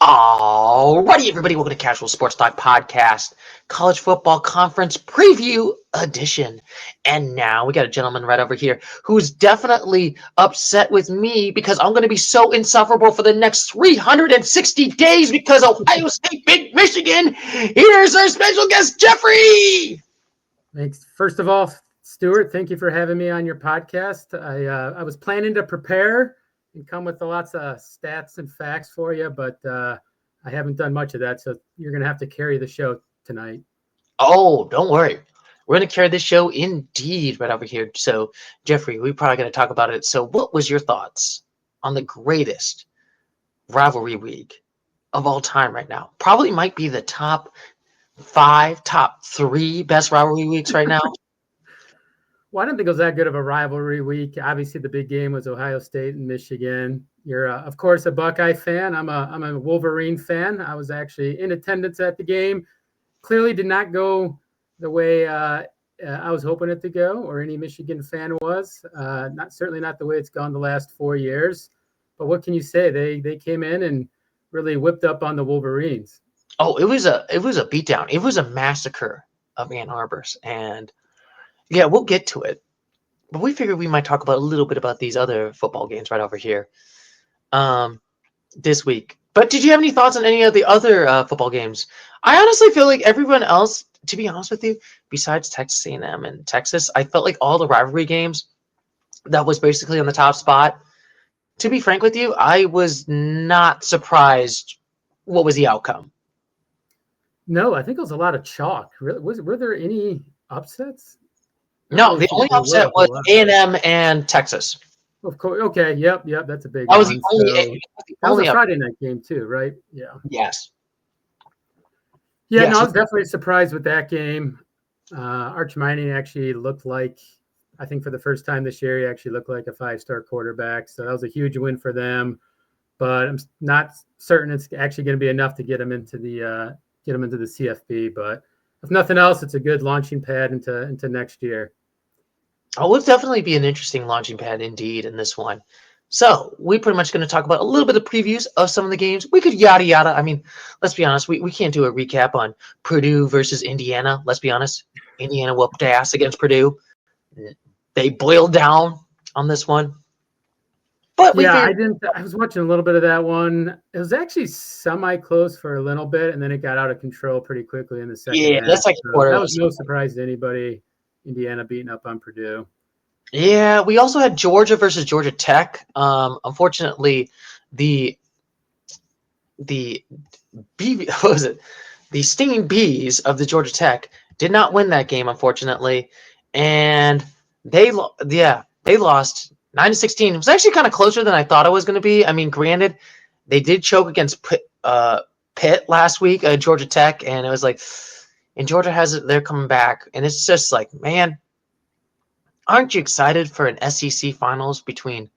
Alrighty, everybody, welcome to Casual Sports Talk Podcast, College Football Conference Preview Edition. And now we got a gentleman right over here who's definitely upset with me because I'm going to be so insufferable for the next 360 days because Ohio State beat Michigan. Here's our special guest, Jeffrey. Thanks. First of all, Stuart, thank you for having me on your podcast. I was planning to prepare and come with lots of stats and facts for you, but I haven't done much of that, so you're going to have to carry the show tonight. Oh, don't worry. We're going to carry this show indeed right over here. So, Jeffrey, we're probably going to talk about it. So, what was your thoughts on the greatest rivalry week of all time right now? Probably might be the top 5, top 3 best rivalry weeks right now. Well, I don't think it was that good of a rivalry week. Obviously, the big game was Ohio State and Michigan. You're, of course, a Buckeye fan. I'm a Wolverine fan. I was actually in attendance at the game. Clearly did not go the way I was hoping it to go, or any Michigan fan was. Certainly not the way it's gone the last 4 years. But what can you say? They came in and really whipped up on the Wolverines. Oh, it was a beatdown. It was a massacre of Ann Arbor's, and yeah, we'll get to it. But we figured we might talk about a little bit about these other football games right over here this week. But did you have any thoughts on any of the other football games? I honestly feel like everyone else, to be honest with you, besides Texas A&M and Texas, I felt like all the rivalry games that was basically on the top spot. To be frank with you, I was not surprised what was the outcome. No, I think it was a lot of chalk. Were there any upsets? No, the only upset was A&M and Texas. Of course. Okay. Yep. That's a big That was one. the only. That was a Friday night game too, right? Yeah. Yes. Yeah. Yes. No, I was definitely surprised with that game. Arch Manning actually looked like, I think for the first time this year, he actually looked like a 5-star quarterback. So that was a huge win for them. But I'm not certain it's actually going to be enough to get him into the CFP. But if nothing else, it's a good launching pad into next year. Oh, it'll definitely be an interesting launching pad indeed in this one. So we're pretty much going to talk about a little bit of previews of some of the games. We could yada yada. I mean, let's be honest. We can't do a recap on Purdue versus Indiana. Let's be honest. Indiana whooped ass against Purdue. They boiled down on this one. But I was watching a little bit of that one. It was actually semi-close for a little bit, and then it got out of control pretty quickly in the second half. That's like quarter. That was no surprise to anybody. Indiana beating up on Purdue. Yeah, we also had Georgia versus Georgia Tech. Unfortunately, the Stinging Bees of the Georgia Tech did not win that game, unfortunately, and they lost 9-16. It was actually kind of closer than I thought it was going to be. I mean, granted, they did choke against Pitt last week, Georgia Tech, and it was like, and Georgia has it. They're coming back, and it's just like, man, aren't you excited for an SEC finals between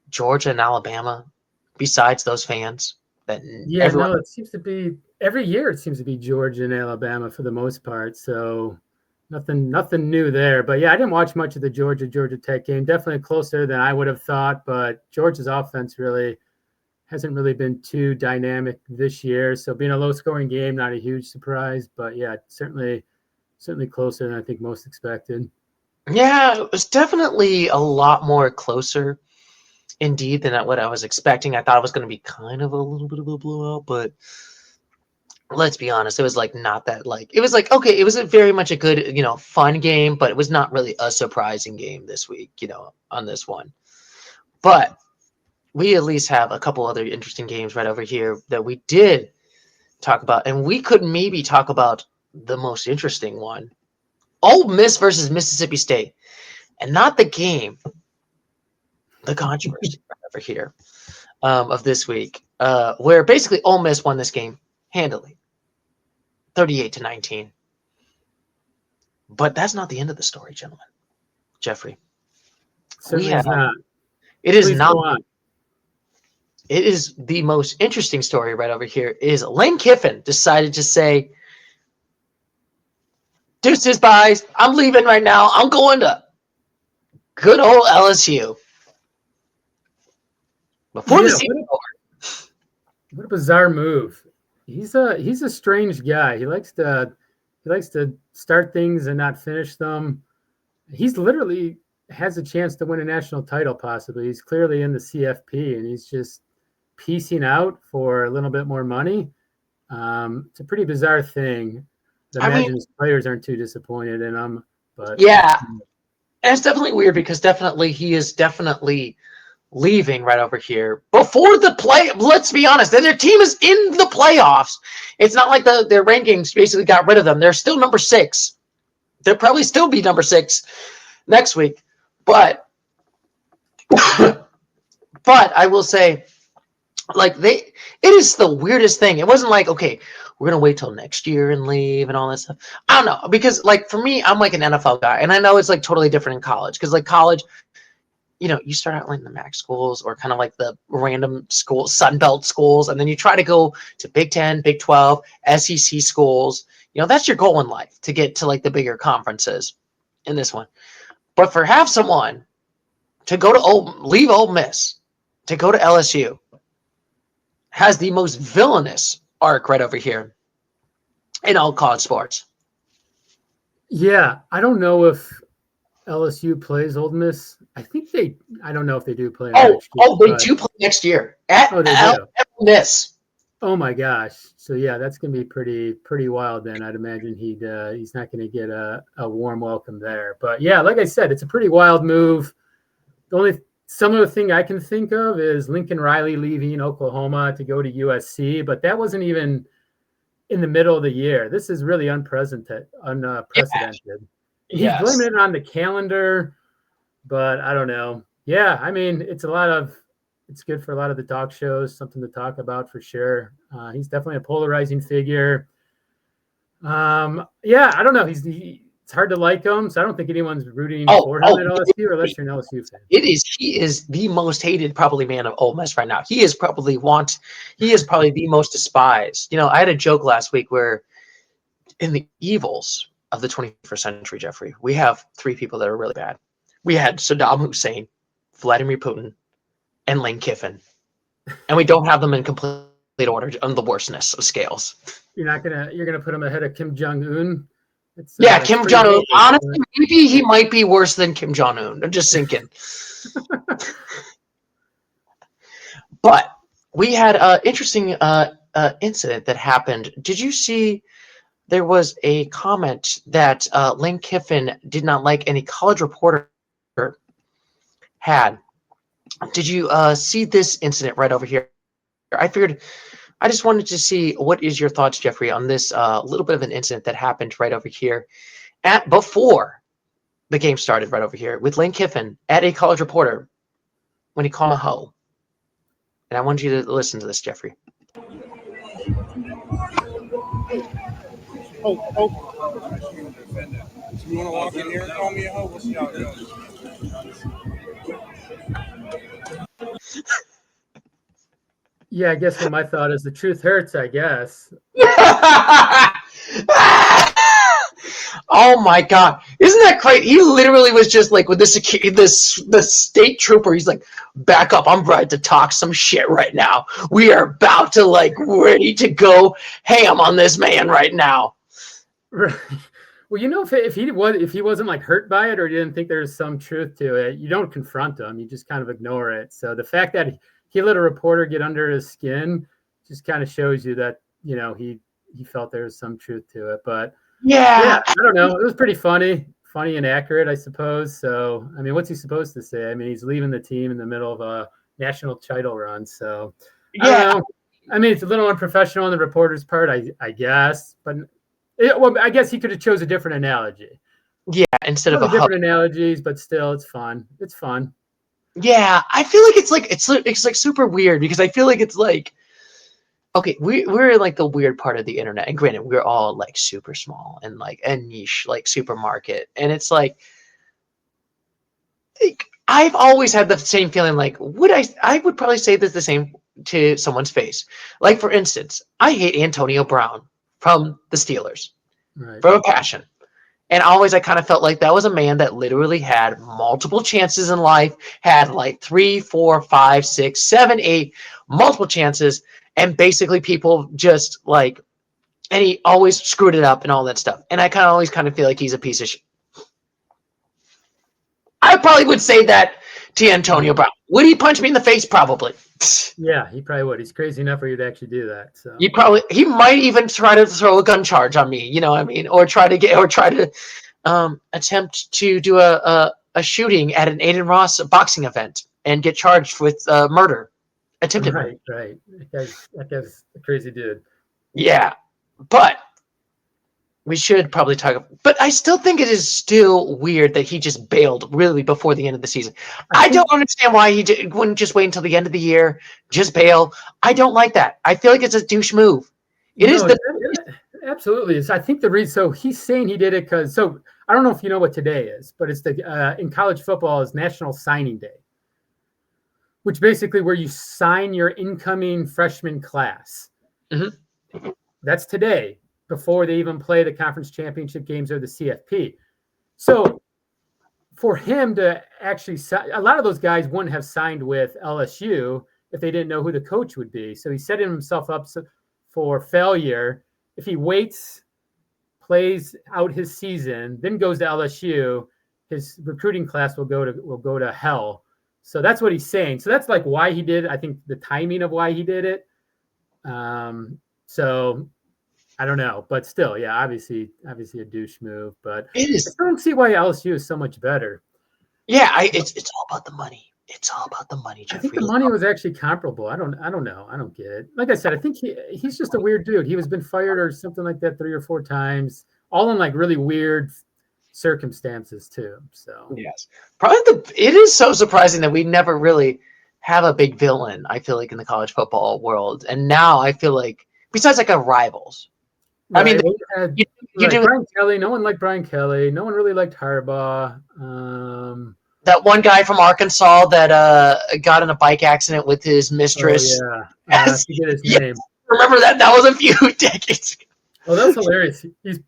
Georgia and Alabama? Besides those fans, it seems to be every year. It seems to be Georgia and Alabama for the most part. So nothing new there. But yeah, I didn't watch much of the Georgia Tech game. Definitely closer than I would have thought. But Georgia's offense really hasn't really been too dynamic this year. So being a low-scoring game, not a huge surprise. But yeah, certainly closer than I think most expected. Yeah, it was definitely a lot more closer, indeed, than what I was expecting. I thought it was going to be kind of a little bit of a blowout, but let's be honest, it was like not that it was like, okay, it was very much a good, fun game, but it was not really a surprising game this week, on this one. But we at least have a couple other interesting games right over here that we did talk about, and we could maybe talk about the most interesting one. Ole Miss versus Mississippi State, and not the game, the controversy over here of this week, where basically Ole Miss won this game handily, 38-19. But that's not the end of the story, gentlemen. Jeffrey, Certainly not. It is not. It is the most interesting story right over here. Is Lane Kiffin decided to say, deuces, buys. I'm leaving right now. I'm going to good old LSU. Before the season over. What a bizarre move. He's a strange guy. He likes to start things and not finish them. He's literally has a chance to win a national title possibly. He's clearly in the CFP and he's just piecing out for a little bit more money. It's a pretty bizarre thing. I imagine his players aren't too disappointed in him, but yeah, and it's definitely weird because definitely he is definitely leaving right over here before the play. Let's be honest, and their team is in the playoffs. It's not like their rankings basically got rid of them. They're still number 6. They'll probably still be number 6 next week, but but I will say, like it is the weirdest thing. It wasn't like, okay, we're gonna wait till next year and leave and all that stuff. I don't know, because like for me, I'm like an NFL guy, and I know it's like totally different in college because like college, you know, you start out like in the MAC schools or kind of like the random schools, Sun Belt schools, and then you try to go to Big 10, Big 12, SEC schools. You know, that's your goal in life, to get to like the bigger conferences in this one. But for have someone to go to leave Ole Miss to go to LSU has the most villainous arc right over here in all college sports. Yeah, I don't know if LSU plays Ole Miss. I think they. I don't know if they do play. They do play next year at Ole Miss. Oh my gosh! So yeah, that's gonna be pretty wild. Then I'd imagine he's not gonna get a warm welcome there. But yeah, like I said, it's a pretty wild move. The only some of the thing I can think of is Lincoln Riley leaving Oklahoma to go to USC, but that wasn't even in the middle of the year. This is really unprecedented. He's blaming it on the calendar, but I don't know. Yeah, I mean, it's good for a lot of the talk shows, something to talk about for sure. He's definitely a polarizing figure. Yeah, I don't know. It's hard to like him, so I don't think anyone's rooting for him at LSU unless you're an LSU fan. He is the most hated probably man of Ole Miss right now. He is probably the most despised. You know, I had a joke last week where in the evils of the 21st century, Jeffrey, we have 3 people that are really bad. We had Saddam Hussein, Vladimir Putin, and Lane Kiffin. And we don't have them in complete order on the worstness of scales. You're gonna put him ahead of Kim Jong-un? Kim Jong-un. Honestly, maybe he might be worse than Kim Jong-un. I'm just thinking. But we had an interesting incident that happened. Did you see there was a comment that Lane Kiffin did not like any college reporter had? Did you see this incident right over here? I just wanted to see what is your thoughts, Jeffrey, on this little bit of an incident that happened right over here before the game started right over here with Lane Kiffin at a college reporter when he called him a hoe. And I want you to listen to this, Jeffrey. You want to walk in here and call me a hoe? We'll see how it goes. Yeah, I guess what my thought is the truth hurts, I guess. Oh my God. Isn't that crazy? He literally was just like with the state trooper. He's like, back up. I'm ready to talk some shit right now. We are about to ready to go ham on this man right now. Right. Well, you know, if he wasn't hurt by it or he didn't think there's some truth to it, you don't confront him. You just kind of ignore it. So the fact that he let a reporter get under his skin just kind of shows you that, you know, he felt there was some truth to it. But yeah, I don't know. It was pretty funny and accurate, I suppose. So, I mean, what's he supposed to say? I mean, he's leaving the team in the middle of a national title run. So, I don't know. I mean, it's a little unprofessional on the reporter's part, I guess. But, I guess he could have chose a different analogy. Yeah, instead of different analogies, but still, it's fun. It's fun. Yeah, I feel like it's super weird because I feel like it's like, okay, we're in the weird part of the internet, and granted, we're all super small and a niche supermarket, and it's I've always had the same feeling. I would probably say this the same to someone's face. For instance, I hate Antonio Brown from the Steelers, right, from a passion. And always I kind of felt like that was a man that literally had multiple chances in life, had 3, 4, 5, 6, 7, 8, multiple chances, and basically people just like, and he always screwed it up and all that stuff. And I always feel like he's a piece of shit. I probably would say that to Antonio Brown. Would he punch me in the face? Probably. Yeah, he probably would. He's crazy enough for you to actually do that. So He might even try to throw a gun charge on me. You know what I mean? Or try to attempt to do a shooting at an Aiden Ross boxing event and get charged with murder, attempted murder. Right. That guy's a crazy dude. Yeah, but we should probably talk. But I still think it is still weird that he just bailed really before the end of the season. I don't understand why he wouldn't just wait until the end of the year, just bail. I don't like that. I feel like it's a douche move. Absolutely. I think the reason. So he's saying he did it because. So I don't know if you know what today is, but it's in college football is National Signing Day, which basically where you sign your incoming freshman class. Mm-hmm. That's today, before they even play the conference championship games or the CFP. So for him to actually a lot of those guys wouldn't have signed with LSU if they didn't know who the coach would be. So he's setting himself up for failure. If he waits, plays out his season, then goes to LSU, his recruiting class will go to hell. So that's what he's saying. So that's like why he did. I think the timing of why he did it. So I don't know, but still, yeah, obviously a douche move. But it is. I don't see why LSU is so much better. Yeah, it's all about the money. It's all about the money, Jeffrey. I think the money was actually comparable. I don't know. I don't get it. Like I said, I think he's just a weird dude. He was been fired or something like that 3 or 4 times, all in like really weird circumstances too. So yes, probably it is so surprising that we never really have a big villain. I feel like in the college football world, and now I feel like besides like a Rivals. Right. I mean, you do Brian Kelly. No one liked Brian Kelly. No one really liked Harbaugh. That one guy from Arkansas that got in a bike accident with his mistress. Oh, yeah. I forget his name. Remember that? That was a few decades ago. Oh, that's hilarious. He's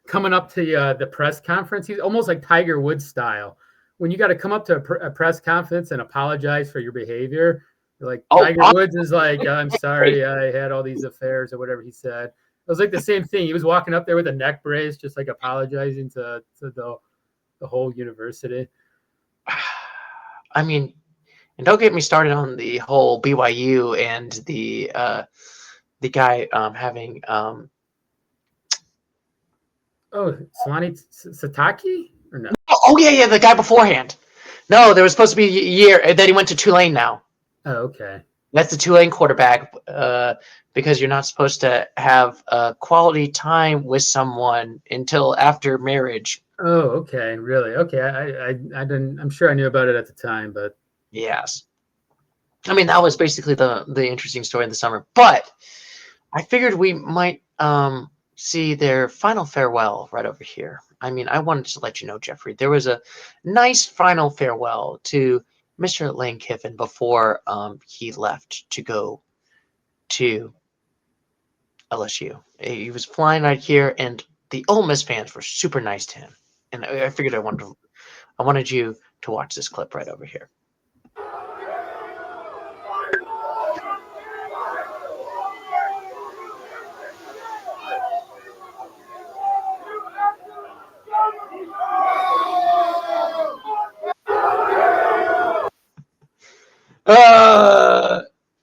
coming up to the press conference. He's almost like Tiger Woods style. When you got to come up to a press conference and apologize for your behavior, you're like Tiger Woods is like, I'm sorry, I had all these affairs or whatever he said. It was like the same thing. He was walking up there with a neck brace, just like apologizing to the whole university. I mean, and don't get me started on the whole BYU and the guy having Solani Sataki or no? Oh yeah, the guy beforehand. No, there was supposed to be a year that he went to Tulane now. Oh, okay. That's the Tulane quarterback because you're not supposed to have quality time with someone until after marriage. Oh, okay. Really? Okay. I didn't. I'm sure I knew about it at the time, but yes. I mean, that was basically the interesting story in the summer. But I figured we might see their final farewell right over here. I mean, I wanted to let you know, Jeffrey, there was a nice final farewell to Mr. Lane Kiffin before he left to go to LSU. He was flying right here, and the Ole Miss fans were super nice to him. And I figured I wanted you to watch this clip right over here.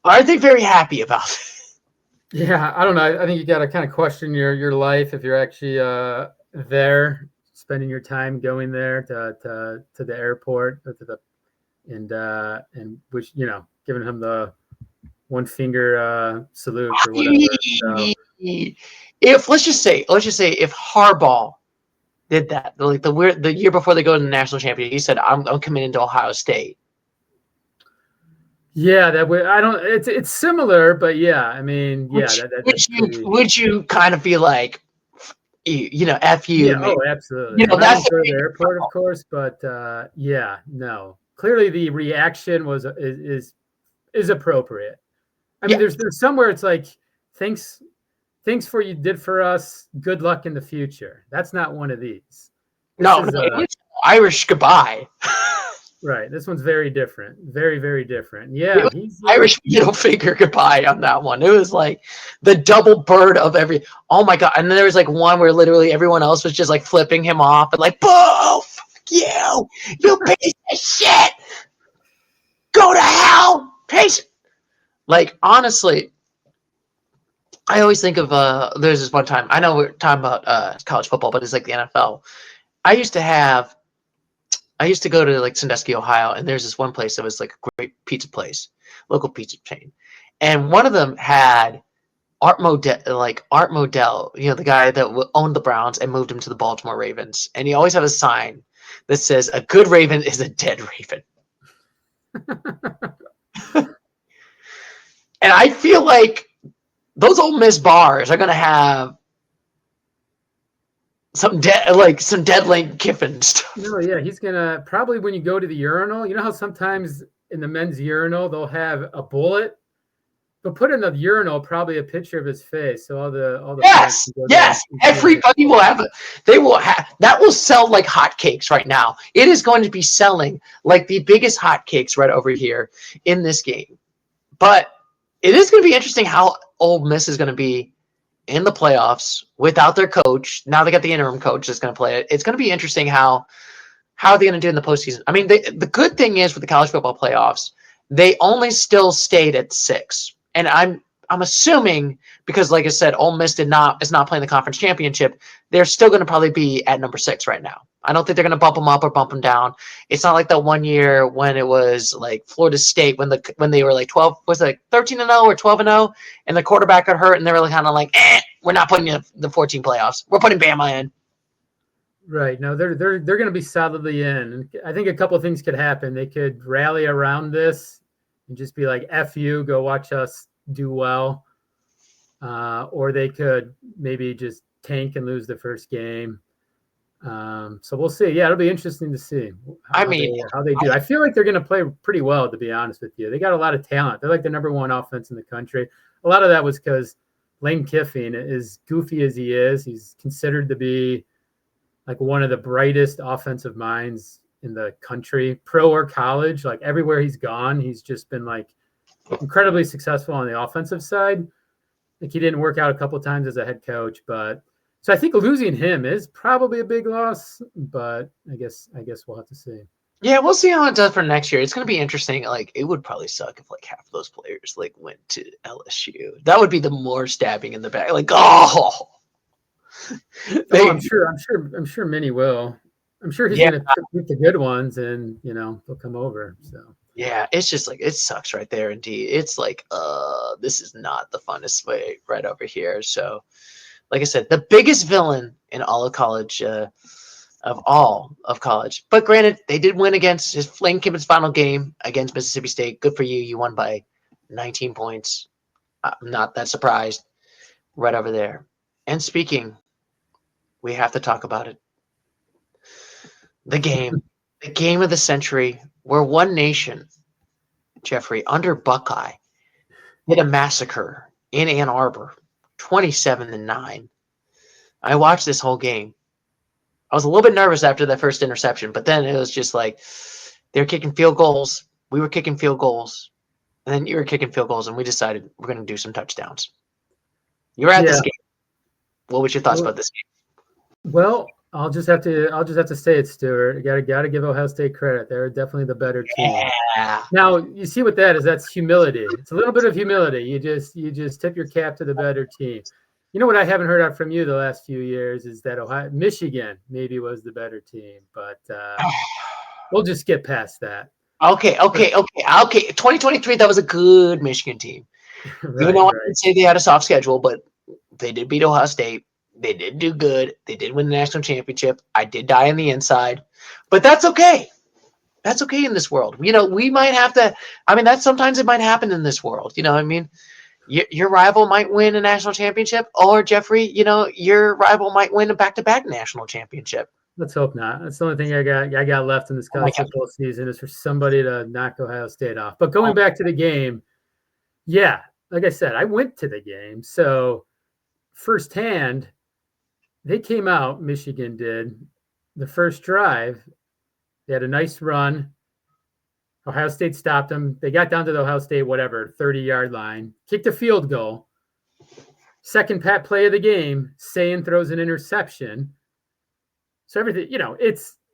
Aren't they very happy about it? Yeah, I don't know. I think you got to kind of question your life if you're actually there, spending your time going there to the airport or and which giving him the one finger salute or whatever. So. If let's just say if Harbaugh did that, like the year before they go to the national championship, he said, "I'm committing to Ohio State." Yeah, that way. I don't. It's similar, but yeah. I mean, yeah. Would you kind of be like, F you? Yeah. Oh, absolutely. That's for the airport, of course. But yeah, no. Clearly, the reaction is appropriate. I mean, there's somewhere it's like, thanks for what you did for us. Good luck in the future. That's not one of these. No, Irish goodbye. Right. This one's very different. Very, very different. Yeah, he's Irish middle finger goodbye on that one. It was like the double bird of every. Oh my god! And then there was like one where literally everyone else was just like flipping him off and like, "Boo! Fuck you piece of shit! Go to hell, piece!" Like honestly, I always think of there's this one time. I know we're talking about college football, but it's like the NFL. I used to go to like Sandusky, Ohio, and there's this one place that was like a great pizza place, local pizza chain, and one of them had Art Modell, the guy that owned the Browns and moved him to the Baltimore Ravens, and he always had a sign that says, "A good Raven is a dead Raven." And I feel like those Ole Miss bars are gonna have some dead Lane Kiffin stuff. No, yeah, he's gonna probably when you go to the urinal. You know how sometimes in the men's urinal they'll have a bullet. They'll put in the urinal probably a picture of his face, so all the yes, everybody will have it. They will have that will sell like hotcakes right now. It is going to be selling like the biggest hotcakes right over here in this game. But it is going to be interesting how Ole Miss is going to be in the playoffs without their coach. Now they got the interim coach that's going to play it. It's going to be interesting how are they going to do in the postseason. I mean, the good thing is with the college football playoffs, they only still stayed at 6. And I'm assuming because, like I said, Ole Miss is not playing the conference championship. They're still going to probably be at number 6 right now. I don't think they're going to bump them up or bump them down. It's not like that one year when it was like Florida State when they were like 12, was it like 13-0 or 12-0, and the quarterback got hurt, and they were kind of like, we're not putting you in the 14 playoffs. We're putting Bama in. Right. No, they're going to be solidly in. I think a couple of things could happen. They could rally around this and just be like, F you, go watch us do well. Or they could maybe just tank and lose the first game. So we'll see. Yeah, it'll be interesting to see how they do. I feel like they're going to play pretty well, to be honest with you. They got a lot of talent. They're like the number 1 offense in the country. A lot of that was because Lane Kiffin, as goofy as he is, he's considered to be like one of the brightest offensive minds in the country, pro or college. Like everywhere he's gone, he's just been like incredibly successful on the offensive side. Like he didn't work out a couple of times as a head coach, but so I think losing him is probably a big loss, but I guess we'll have to see. Yeah, we'll see how it does for next year. It's going to be interesting. Like, it would probably suck if like half of those players like went to LSU. That would be the more stabbing in the back. Like, I'm sure many will. I'm sure he's going to pick the good ones, and they'll come over. So yeah, it's just like it sucks right there. Indeed, it's like this is not the funnest way right over here. So, like I said, the biggest villain in all of college. Of college. But granted, they did win against his Lane Kiffin's final game against Mississippi State. Good for you. You won by 19 points. I'm not that surprised. Right over there. And speaking, we have to talk about it. The game of the century, where one nation, Jeffrey, under Buckeye, did a massacre in Ann Arbor, 27-9. I watched this whole game. I was a little bit nervous after that first interception, but then it was just like they're kicking field goals. We were kicking field goals. And then you were kicking field goals, and we decided we're going to do some touchdowns. You were at this game. What was your thoughts about this game? Well, I'll just have to say it, Stuart. You gotta give Ohio State credit. They're definitely the better team. Yeah. Now you see what that is. That's humility. It's a little bit of humility. You just tip your cap to the better team. You know what I haven't heard out from you the last few years is that Michigan maybe was the better team, but we'll just get past that. Okay. 2023, that was a good Michigan team. Even though I didn't say they had a soft schedule, but they did beat Ohio State. They did do good. They did win the national championship. I did die on the inside, but that's okay. That's okay in this world. We might have to. I mean, sometimes it might happen in this world. You know what I mean? Your rival might win a national championship, or Jeffrey, your rival might win a back-to-back national championship. Let's hope not. That's the only thing I got left in this college football season is for somebody to knock Ohio State off. But going back to the game, yeah, like I said, I went to the game. So firsthand, they came out, Michigan did, the first drive. They had a nice run. Ohio State stopped them. They got down to the Ohio State, 30-yard line, kicked a field goal. Second play of the game, Sayin throws an interception. So everything,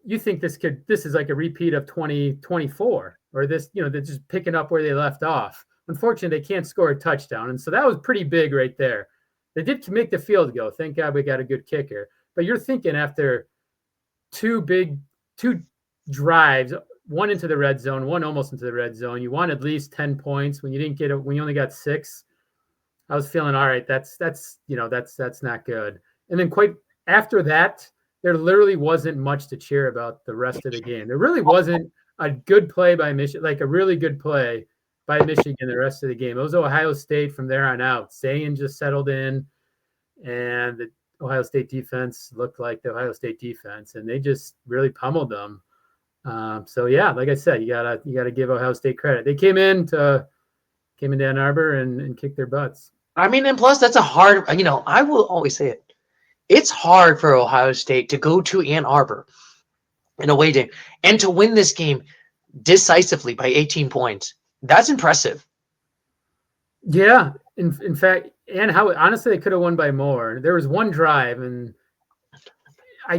you think this is like a repeat of 2024 or this, they're just picking up where they left off. Unfortunately, they can't score a touchdown. And so that was pretty big right there. They did make the field goal. Thank God we got a good kicker. But you're thinking after two drives, one into the red zone, one almost into the red zone, you want at least 10 points. When you didn't get it, when you only got 6, I was feeling all right. That's not good. And then quite after that, there literally wasn't much to cheer about the rest of the game. There really wasn't a good play by Michigan, like a really good play by Michigan the rest of the game. It was Ohio State from there on out. Sayin just settled in, and the Ohio State defense looked like the Ohio State defense, and they just really pummeled them. So yeah, like I said, you gotta give Ohio State credit. They came into Ann Arbor and kicked their butts. I mean, and plus that's a hard, I will always say it. It's hard for Ohio State to go to Ann Arbor in a away game and to win this game decisively by 18 points. That's impressive. Yeah. In fact, and honestly, they could have won by more. There was one drive, and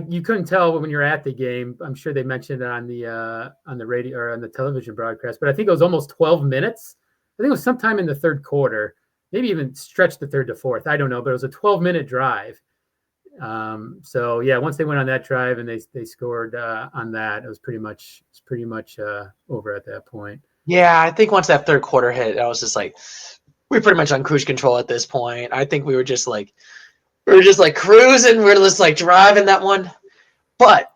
you couldn't tell when you're at the game. I'm sure they mentioned it on the radio or on the television broadcast, but I think it was almost 12 minutes. I think it was sometime in the third quarter, maybe even stretched the thard to fourth. I don't know, but it was a 12-minute drive. So yeah, once they went on that drive and they scored on that, it was pretty much over at that point. Yeah, I think once that third quarter hit, I was just like, we're pretty much on cruise control at this point. I think we were just like cruising. We're just like driving that one. But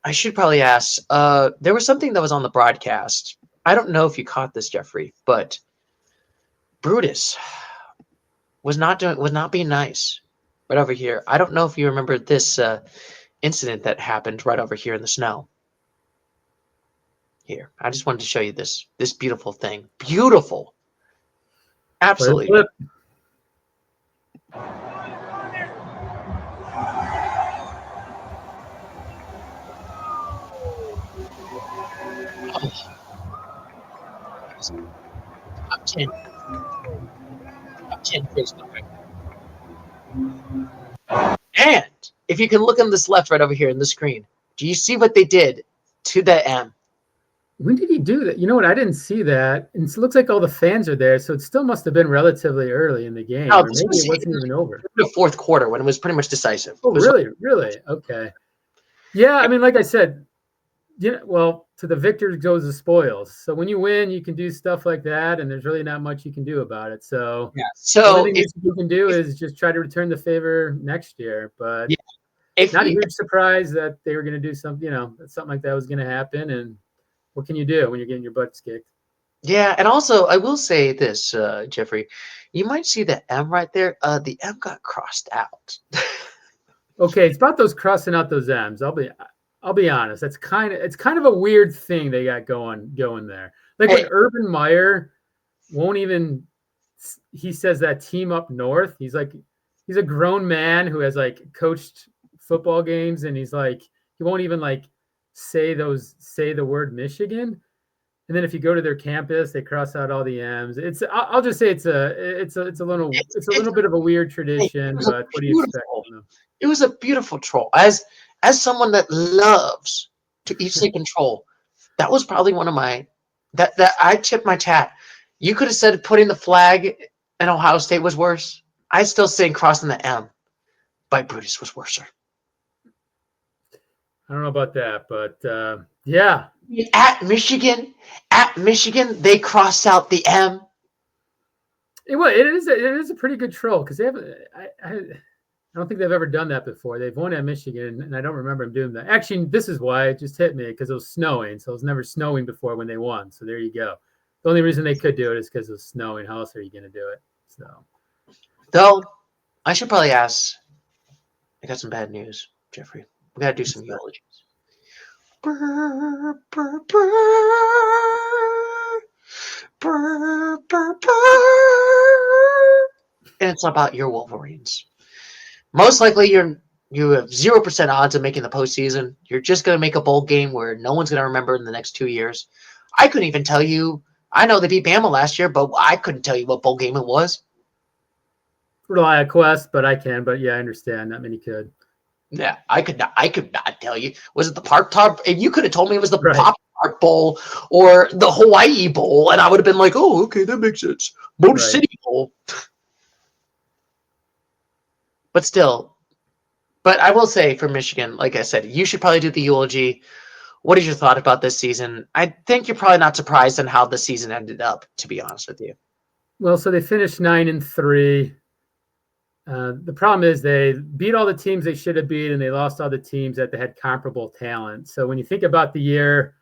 I should probably ask, there was something that was on the broadcast. I don't know if you caught this, Jeffrey, but Brutus was not being nice right over here. I don't know if you remember this incident that happened right over here in the snow. Here, I just wanted to show you this beautiful thing. Beautiful. Absolutely. Flip. Top 10 Facebook right now. And if you can look on this left right over here in the screen, do you see what they did to the M? When did he do that? You know what? I didn't see that. And it looks like all the fans are there, so it still must have been relatively early in the game. No, or maybe it wasn't even over. The fourth quarter when it was pretty much decisive. Oh, really? Really? Okay. Yeah, I mean, like I said, well, to the victor goes the spoils. So when you win, you can do stuff like that, and there's really not much you can do about it. So yeah. So the only thing you can do is just try to return the favor next year. But not a huge surprise that they were going to do something, that something like that was going to happen. And what can you do when you're getting your butts kicked? Yeah, and also I will say this, Jeffrey, you might see the M right there. The M got crossed out. Okay, it's about those crossing out those M's. I'll be honest. It's kind of a weird thing they got going there. Like when Urban Meyer won't even. He says that team up north. He's a grown man who has like coached football games, and he's like he won't even like say the word Michigan. And then if you go to their campus, they cross out all the M's. I'll just say it's a little bit of a weird tradition, but what do you expect? It was a beautiful troll. As someone that loves to eat, sleep, control, that was probably one of my that I tipped my hat. You could have said putting the flag in Ohio State was worse. I still say crossing the M by Brutus was worse. I don't know about that, but yeah. At Michigan, they crossed out the M. It is a pretty good troll because they have. I don't think they've ever done that before. They've won at Michigan, and I don't remember them doing that. Actually, this is why it just hit me because it was snowing. So it was never snowing before when they won. So there you go. The only reason they could do it is because it was snowing. How else are you going to do it? So, though, I should probably ask. I got some bad news, Jeffrey. We got to do some eulogies. Brr, brr, brr, brr, brr, brr. And it's about your Wolverines. Most likely, you have 0% odds of making the postseason. You're just going to make a bowl game where no one's going to remember in the next 2 years. I couldn't even tell you. I know they beat Bama last year, but I couldn't tell you what bowl game it was. Rely on Quest, but I can. But yeah, I understand. Not many could. Yeah, I could not tell you. Was it the Park Top? If you could have told me it was the Right. Pop Tart Bowl or the Hawaii Bowl, and I would have been like, oh, okay, that makes sense. Motor Right. City Bowl. But still, but I will say for Michigan, like I said, you should probably do the eulogy. What is your thought about this season? I think you're probably not surprised on how the season ended up, to be honest with you. Well, so they finished 9-3. The problem is they beat all the teams they should have beat, and they lost all the teams that they had comparable talent. So when you think about the year,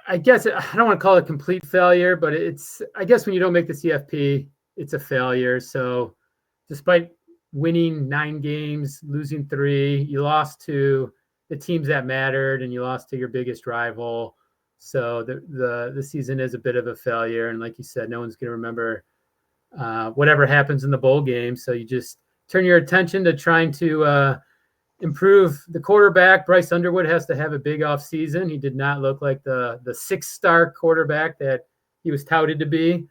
I guess I don't want to call it a complete failure, but I guess when you don't make the CFP, it's a failure. So despite winning 9 games, losing 3, you lost to the teams that mattered, and you lost to your biggest rival. So the season is a bit of a failure. And like you said, no one's going to remember whatever happens in the bowl game. So you just turn your attention to trying to improve the quarterback. Bryce Underwood has to have a big off season. He did not look like the 6-star quarterback that he was touted to be.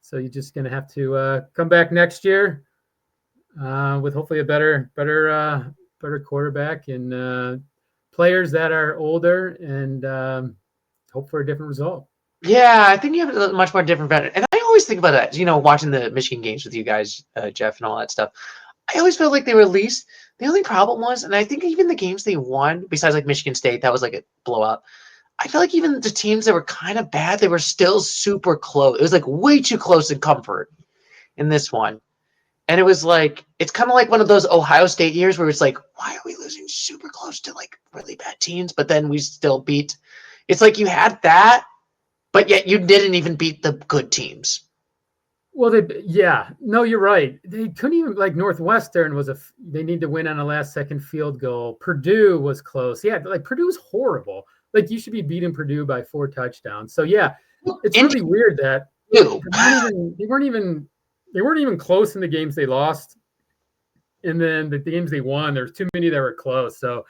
So you're just going to have to come back next year with hopefully a better quarterback and players that are older and hope for a different result. Yeah, I think you have a much more different better. And I always think about that, watching the Michigan games with you guys, Jeff, and all that stuff. I always felt like they were at least the only problem was, and I think even the games they won, besides like Michigan State, that was like a blowout. I feel like even the teams that were kind of bad, they were still super close. It was like way too close in comfort in this one. And it was like, it's kind of like one of those Ohio State years where it's like, why are we losing super close to like really bad teams? But then we still beat. It's like you had that, but yet you didn't even beat the good teams. Well, you're right. They couldn't even, like Northwestern they need to win on a last-second field goal. Purdue was close. Yeah, like Purdue was horrible. Like you should be beating Purdue by 4 touchdowns. So yeah, it's really weird that they weren't even close in the games they lost, and then the games they won, there's too many that were close. So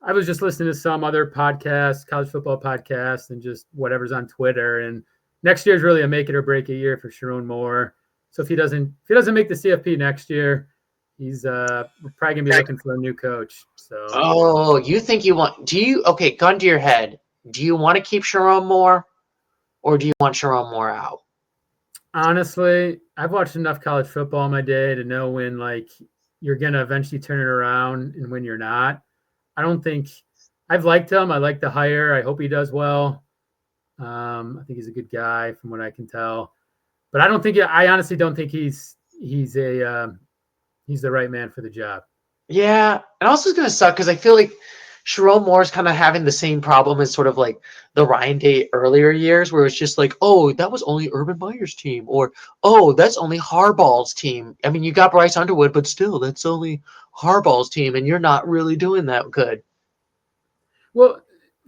I was just listening to some other podcasts, college football podcasts, and just whatever's on Twitter. And next year is really a make it or break it year for Sharon Moore. So if he doesn't make the CFP next year, he's probably gonna be looking for a new coach. So you think gun to your head, do you want to keep Sharon Moore, or do you want Sharon Moore out? Honestly, I've watched enough college football in my day to know when like you're gonna eventually turn it around and when you're not. I don't think I've liked him. I like the hire. I hope he does well. I think he's a good guy from what I can tell, but I honestly don't think he's the right man for the job. Yeah. And also it's going to suck because I feel like Sharon Moore is kind of having the same problem as sort of like the Ryan Day earlier years where it's just like, oh, that was only Urban Meyer's team, or, oh, that's only Harbaugh's team. I mean, you got Bryce Underwood, but still that's only Harbaugh's team and you're not really doing that good. Well,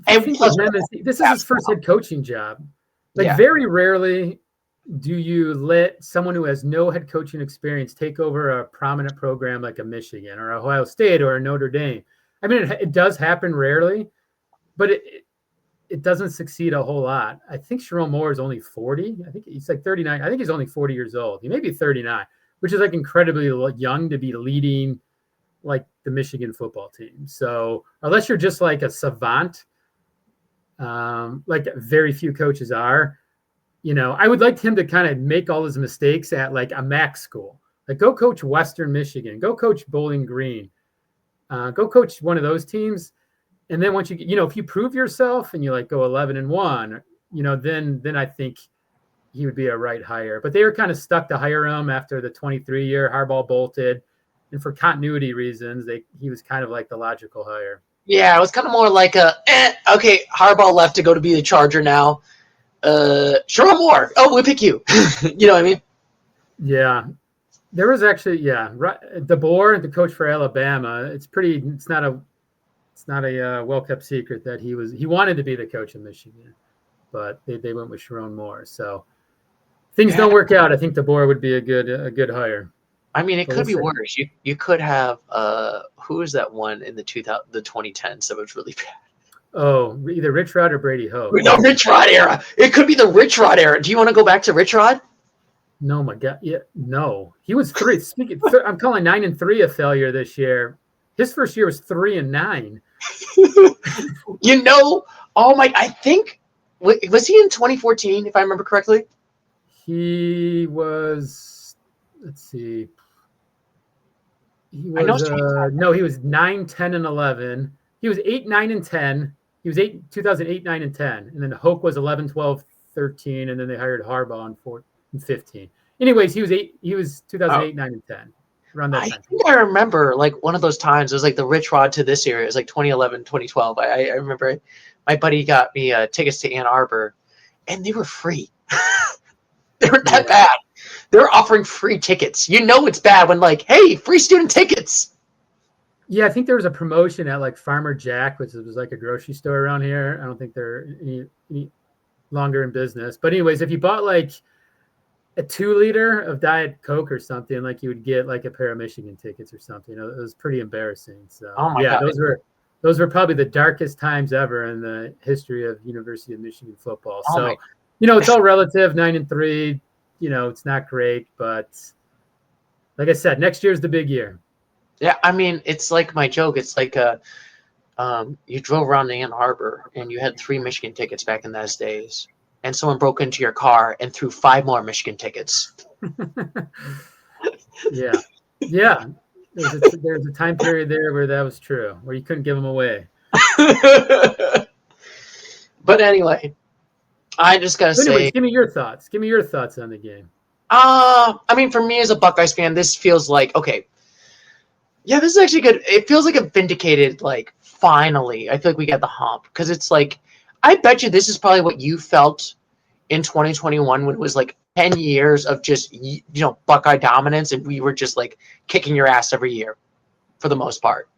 and plus, this is his first head coaching job. Like very rarely do you let someone who has no head coaching experience take over a prominent program like a Michigan or Ohio State or a Notre Dame. I mean, it does happen rarely, but it doesn't succeed a whole lot. I think Sharon Moore is only 40. I think he's like 39. I think he's only 40 years old. He may be 39, which is like incredibly young to be leading like the Michigan football team. So unless you're just like a savant, like very few coaches are, I would like him to kind of make all his mistakes at like a MAC school. Like go coach Western Michigan, go coach Bowling Green, go coach one of those teams. And then once if you prove yourself and you like go 11-1, then I think he would be a right hire. But they were kind of stuck to hire him after the 23-year Harbaugh bolted. And for continuity reasons, he was kind of like the logical hire. Yeah, it was kind of more like okay, Harbaugh left to go to be the Charger now. Sharon Moore. Oh, we pick you. You know what I mean? Yeah. There was actually, DeBoer, the coach for Alabama. It's not a well-kept secret that he wanted to be the coach of Michigan, but they went with Sharon Moore. So things don't work out. I think DeBoer would be a good hire. I mean, it could be worse. You could have who was that one in the 2010s that was really bad? Oh, either Rich Rod or Brady Hoke. No, Rich Rod era. It could be the Rich Rod era. Do you want to go back to Rich Rod? No, my God. Yeah, no. He was 3. I'm calling 9-3 a failure this year. His first year was 3-9. I think was he in 2014 if I remember correctly? He was. Let's see. He I know was no, he was 9, 10, and 11. He was 8, 9, and 10. He was 2008, 9, and 10. And then Hoke was 11, 12, 13, and then they hired Harbaugh in 14 and 15. Anyways, he was 2008, 9, and 10. Around that time. I remember like one of those times. It was like the Rich Rod to this year. It was like 2011, 2012. I remember my buddy got me tickets to Ann Arbor, and they were free. They were that bad. They're offering free tickets. You know it's bad when like, hey, free student tickets. Yeah, I think there was a promotion at like Farmer Jack, which was like a grocery store around here. I don't think they're any longer in business. But anyways, if you bought like a 2-liter of Diet Coke or something, like you would get like a pair of Michigan tickets or something. It was pretty embarrassing. So God. those were probably the darkest times ever in the history of University of Michigan football. So it's all relative. 9-3. It's not great, but like I said, next year's the big year. Yeah, I mean, it's like my joke. It's like you drove around to Ann Arbor and you had 3 Michigan tickets back in those days, and someone broke into your car and threw 5 more Michigan tickets. Yeah. There's a time period there where that was true, where you couldn't give them away. But anyway, I just gotta say, give me your thoughts. Give me your thoughts on the game. I mean, for me as a Buckeyes fan, this feels like okay. Yeah, this is actually good. It feels like a vindicated, like, finally. I feel like we got the hump. Because it's like, I bet you this is probably what you felt in 2021 when it was like 10 years of just, Buckeye dominance. And we were just like kicking your ass every year for the most part.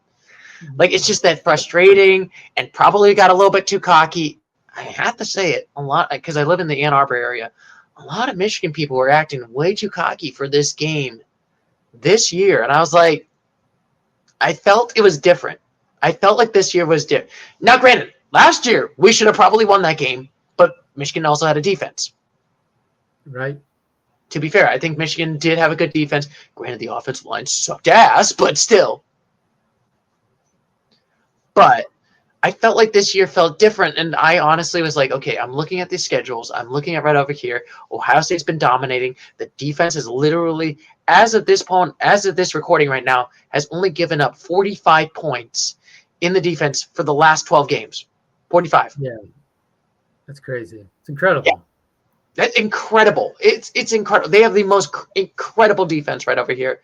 Like, it's just that frustrating and probably got a little bit too cocky. I have to say it a lot because I live in the Ann Arbor area. A lot of Michigan people were acting way too cocky for this game this year. And I was like, I felt it was different. I felt like this year was different. Now, granted, last year we should have probably won that game, but Michigan also had a defense. Right. To be fair, I think Michigan did have a good defense. Granted, the offensive line sucked ass, but still. But I felt like this year felt different, and I honestly was like, okay, I'm looking at these schedules. I'm looking at right over here. Ohio State's been dominating. The defense is literally, as of this recording right now, has only given up 45 points in the defense for the last 12 games. 45. Yeah, that's crazy. It's incredible. Yeah. That's incredible. It's incredible. They have the most incredible defense right over here.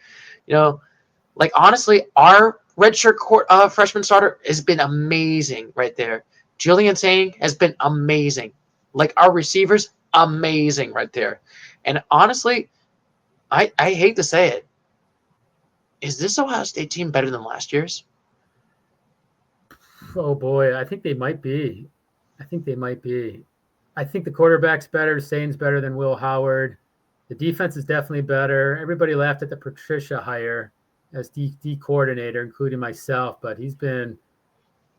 Like honestly, our redshirt freshman starter has been amazing right there. Julian Saying has been amazing. Like our receivers, amazing right there. And honestly, I hate to say it. Is this Ohio State team better than last year's? Oh boy, I think they might be. I think the quarterback's better. Sain's better than Will Howard. The defense is definitely better. Everybody laughed at the Patricia hire as D coordinator, including myself, but he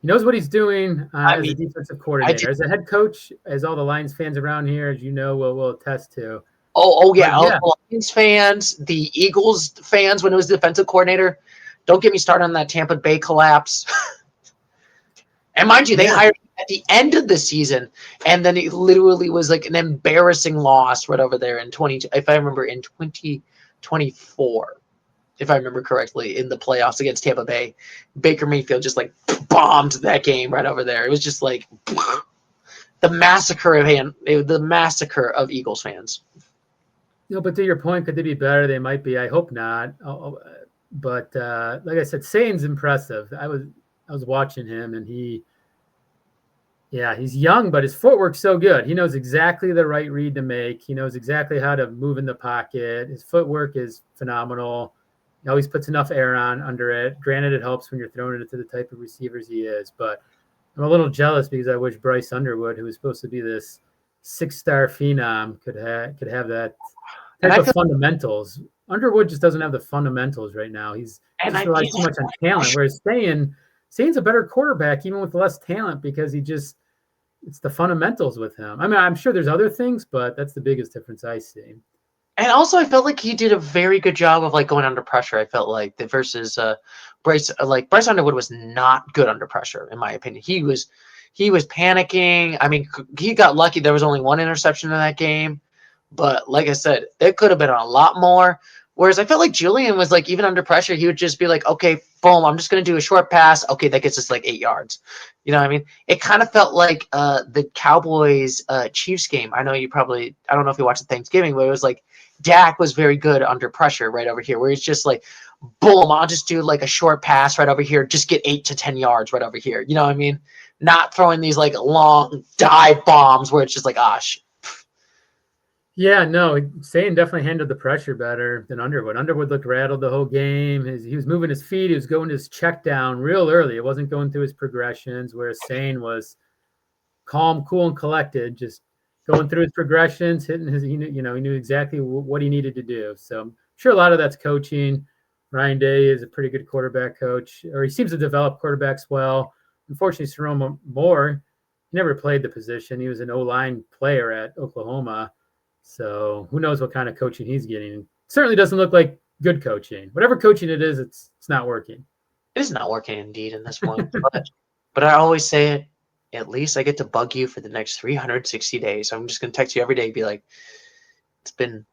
knows what he's doing as a defensive coordinator. As a head coach, as all the Lions fans around here, as you know, will attest to. Oh yeah. The Lions fans, the Eagles fans when it was defensive coordinator. Don't get me started on that Tampa Bay collapse. And mind you, they hired him at the end of the season, and then it literally was like an embarrassing loss right over there in 2024. If I remember correctly, in the playoffs against Tampa Bay. Baker Mayfield just like bombed that game right over there. It was just like the massacre of Eagles fans. But to your point, could they be better? They might be. I hope not. But like I said, Sain's impressive. I was watching him, and he's young, but his footwork's so good. He knows exactly the right read to make. He knows exactly how to move in the pocket. His footwork is phenomenal. He always puts enough air under it. Granted, it helps when you're throwing it into the type of receivers he is, but I'm a little jealous because I wish Bryce Underwood, who was supposed to be this 6-star phenom, could have that type of fundamentals. Underwood just doesn't have the fundamentals right now. He's just relies too much on talent, whereas Sane's a better quarterback, even with less talent, because it's the fundamentals with him. I mean, I'm sure there's other things, but that's the biggest difference I see. And also, I felt like he did a very good job of like going under pressure. I felt like versus Bryce Underwood was not good under pressure, in my opinion. He was panicking. I mean, he got lucky. There was only one interception in that game, but like I said, it could have been a lot more. Whereas I felt like Julian was like, even under pressure, he would just be like, okay, boom, I'm just going to do a short pass. Okay, that gets us like 8 yards. You know what I mean? It kind of felt like the Cowboys Chiefs game. I don't know if you watched the Thanksgiving, but it was like Dak was very good under pressure right over here, where he's just like, boom, I'll just do like a short pass right over here, just get 8 to 10 yards right over here. You know what I mean? Not throwing these like long dive bombs where it's just like, gosh. Yeah, no, Sane definitely handled the pressure better than Underwood. Underwood looked rattled the whole game. He was moving his feet. He was going to his check down real early. It wasn't going through his progressions, whereas Sane was calm, cool, and collected, just going through his progressions, hitting his, he knew exactly what he needed to do. So I'm sure a lot of that's coaching. Ryan Day is a pretty good quarterback coach, or he seems to develop quarterbacks well. Unfortunately, Jerome Moore, he never played the position. He was an O-line player at Oklahoma. So who knows what kind of coaching he's getting. Certainly doesn't look like good coaching. Whatever coaching it is, it's not working. It is not working indeed in this one. But I always say it, at least I get to bug you for the next 360 days. I'm just going to text you every day and be like, it's been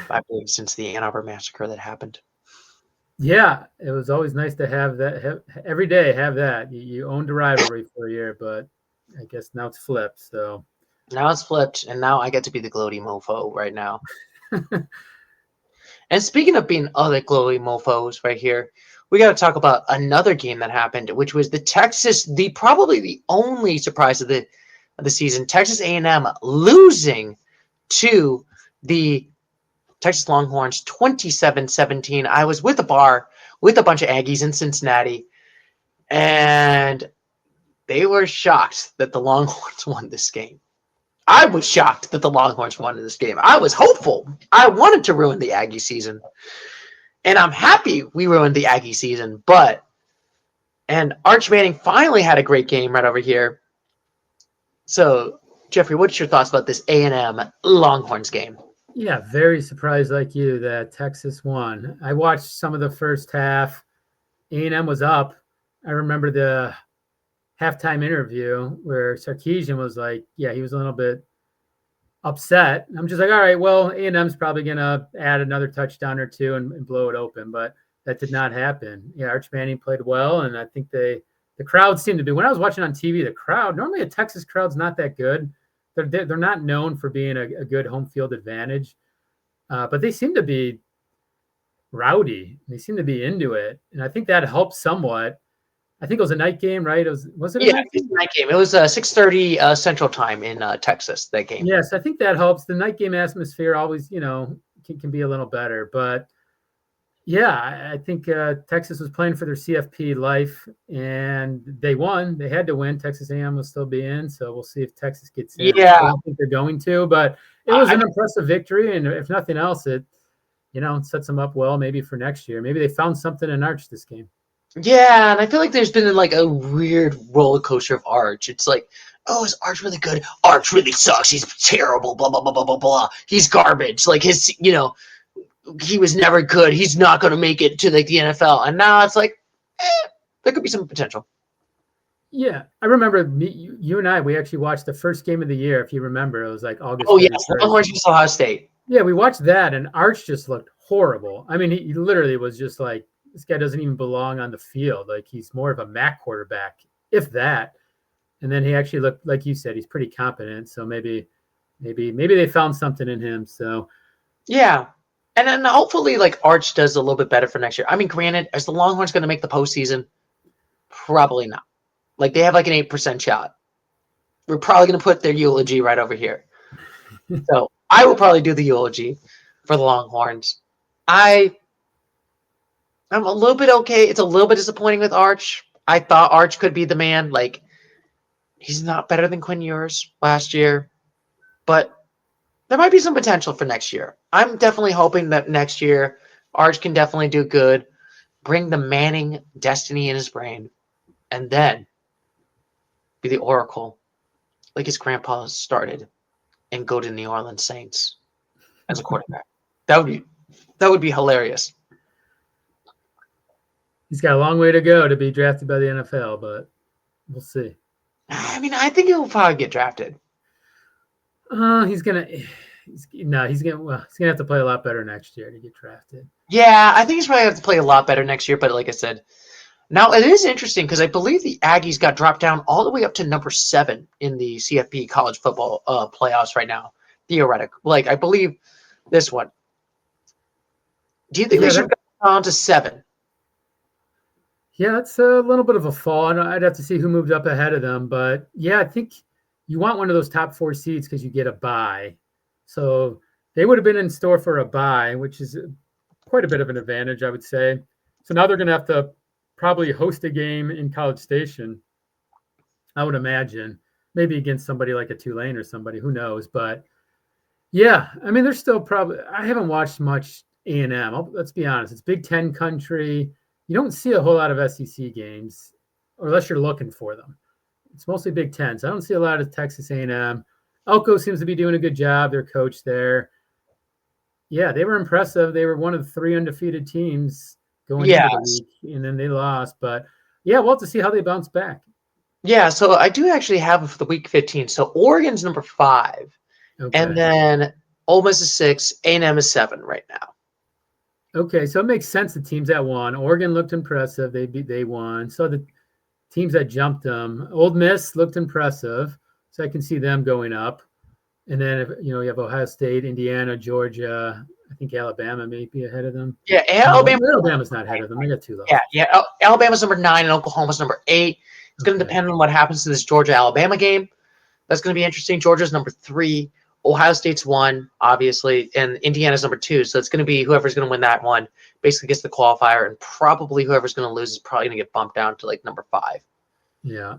5 days since the Ann Arbor massacre that happened. Yeah, it was always nice to have that. Every day have that. You owned a rivalry for a year, but I guess now it's flipped. So now it's flipped, and now I get to be the gloaty mofo right now. And speaking of being other gloaty mofos right here, we got to talk about another game that happened, which was probably the only surprise of the season, Texas A&M losing to the Texas Longhorns 27-17. I was with a bar with a bunch of Aggies in Cincinnati, and they were shocked that the Longhorns won this game. I was shocked that the Longhorns won this game. I was hopeful. I wanted to ruin the Aggie season. And I'm happy we ruined the Aggie season. And Arch Manning finally had a great game right over here. So, Jeffrey, what's your thoughts about this A&M Longhorns game? Yeah, very surprised like you that Texas won. I watched some of the first half. A&M was up. I remember the halftime interview where Sarkisian was like, yeah, he was a little bit upset. I'm just like, all right, well, A&M's probably going to add another touchdown or two and blow it open, but that did not happen. Yeah, Arch Manning played well, and I think the crowd seemed to be, when I was watching on TV, the crowd, normally a Texas crowd's not that good. They're not known for being a good home field advantage, but they seem to be rowdy. They seem to be into it, and I think that helps somewhat. I think it was a night game, right? Was it a night game? It was a night game. It was 6:30 Central Time in Texas, that game. Yes, I think that helps. The night game atmosphere always, can be a little better. But, yeah, I think Texas was playing for their CFP life, and they won. They had to win. Texas A&M will still be in, so we'll see if Texas gets in. Yeah. I don't think they're going to, but it was an impressive victory, and if nothing else, it sets them up well maybe for next year. Maybe they found something in Arch this game. Yeah, and I feel like there's been like a weird roller coaster of Arch. It's like, oh, is Arch really good? Arch really sucks. He's terrible. Blah blah blah blah blah blah. He's garbage. Like he was never good. He's not going to make it to like the NFL. And now it's like, there could be some potential. Yeah, I remember you and I. We actually watched the first game of the year. If you remember, it was like August. Oh yeah, Longhorns against Ohio State. Yeah, we watched that, and Arch just looked horrible. I mean, he literally was just like, this guy doesn't even belong on the field. Like, he's more of a MAC quarterback, if that. And then he actually looked, like you said, he's pretty competent. So maybe they found something in him. So yeah, and then hopefully like Arch does a little bit better for next year. I mean, granted, is the Longhorns going to make the postseason? Probably not. Like, they have like an 8% shot. We're probably going to put their eulogy right over here. So I will probably do the eulogy for the Longhorns. I'm a little bit okay. It's a little bit disappointing with Arch. I thought Arch could be the man. Like, he's not better than Quinn Ewers last year, but there might be some potential for next year. I'm definitely hoping that next year Arch can definitely do good, bring the Manning destiny in his brain, and then be the Oracle like his grandpa started and go to New Orleans Saints as a quarterback. That would be hilarious. He's got a long way to go to be drafted by the NFL, but we'll see. I mean, I think he'll probably get drafted. He's gonna have to play a lot better next year to get drafted. Yeah, I think he's probably have to play a lot better next year. But like I said, now it is interesting because I believe the Aggies got dropped down all the way up to number 7 in the CFP college football playoffs right now. Theoretic, like I believe this one. Do you think they should have gone down to 7? Yeah, that's a little bit of a fall. I'd have to see who moved up ahead of them, but yeah, I think you want one of those top 4 seeds because you get a bye. So they would have been in store for a bye, which is quite a bit of an advantage, I would say. So now they're going to have to probably host a game in College Station, I would imagine, maybe against somebody like a Tulane or somebody, who knows. But yeah, I mean, they're still probably – I haven't watched much A&M. Let's be honest. It's Big Ten country. You don't see a whole lot of SEC games unless you're looking for them. It's mostly Big Ten. So I don't see a lot of Texas A&M. Elko seems to be doing a good job, their coach there. Yeah, they were impressive. They were one of the 3 undefeated teams going into the week, and then they lost. But, yeah, we'll have to see how they bounce back. Yeah, so I do actually have the Week 15. So Oregon's number 5, and then Ole Miss is 6, A&M is 7 right now. Okay, so it makes sense the teams that won. Oregon looked impressive. They won. So the teams that jumped them. Ole Miss looked impressive, so I can see them going up. And then, you have Ohio State, Indiana, Georgia. I think Alabama may be ahead of them. Yeah, Alabama's not ahead of them. They got 2 left. Yeah. Alabama's number 9 and Oklahoma's number 8. It's going to depend on what happens to this Georgia-Alabama game. That's going to be interesting. Georgia's number 3. Ohio State's 1, obviously, and Indiana's number 2. So it's going to be whoever's going to win that one basically gets the qualifier, and probably whoever's going to lose is probably going to get bumped down to like number 5. Yeah.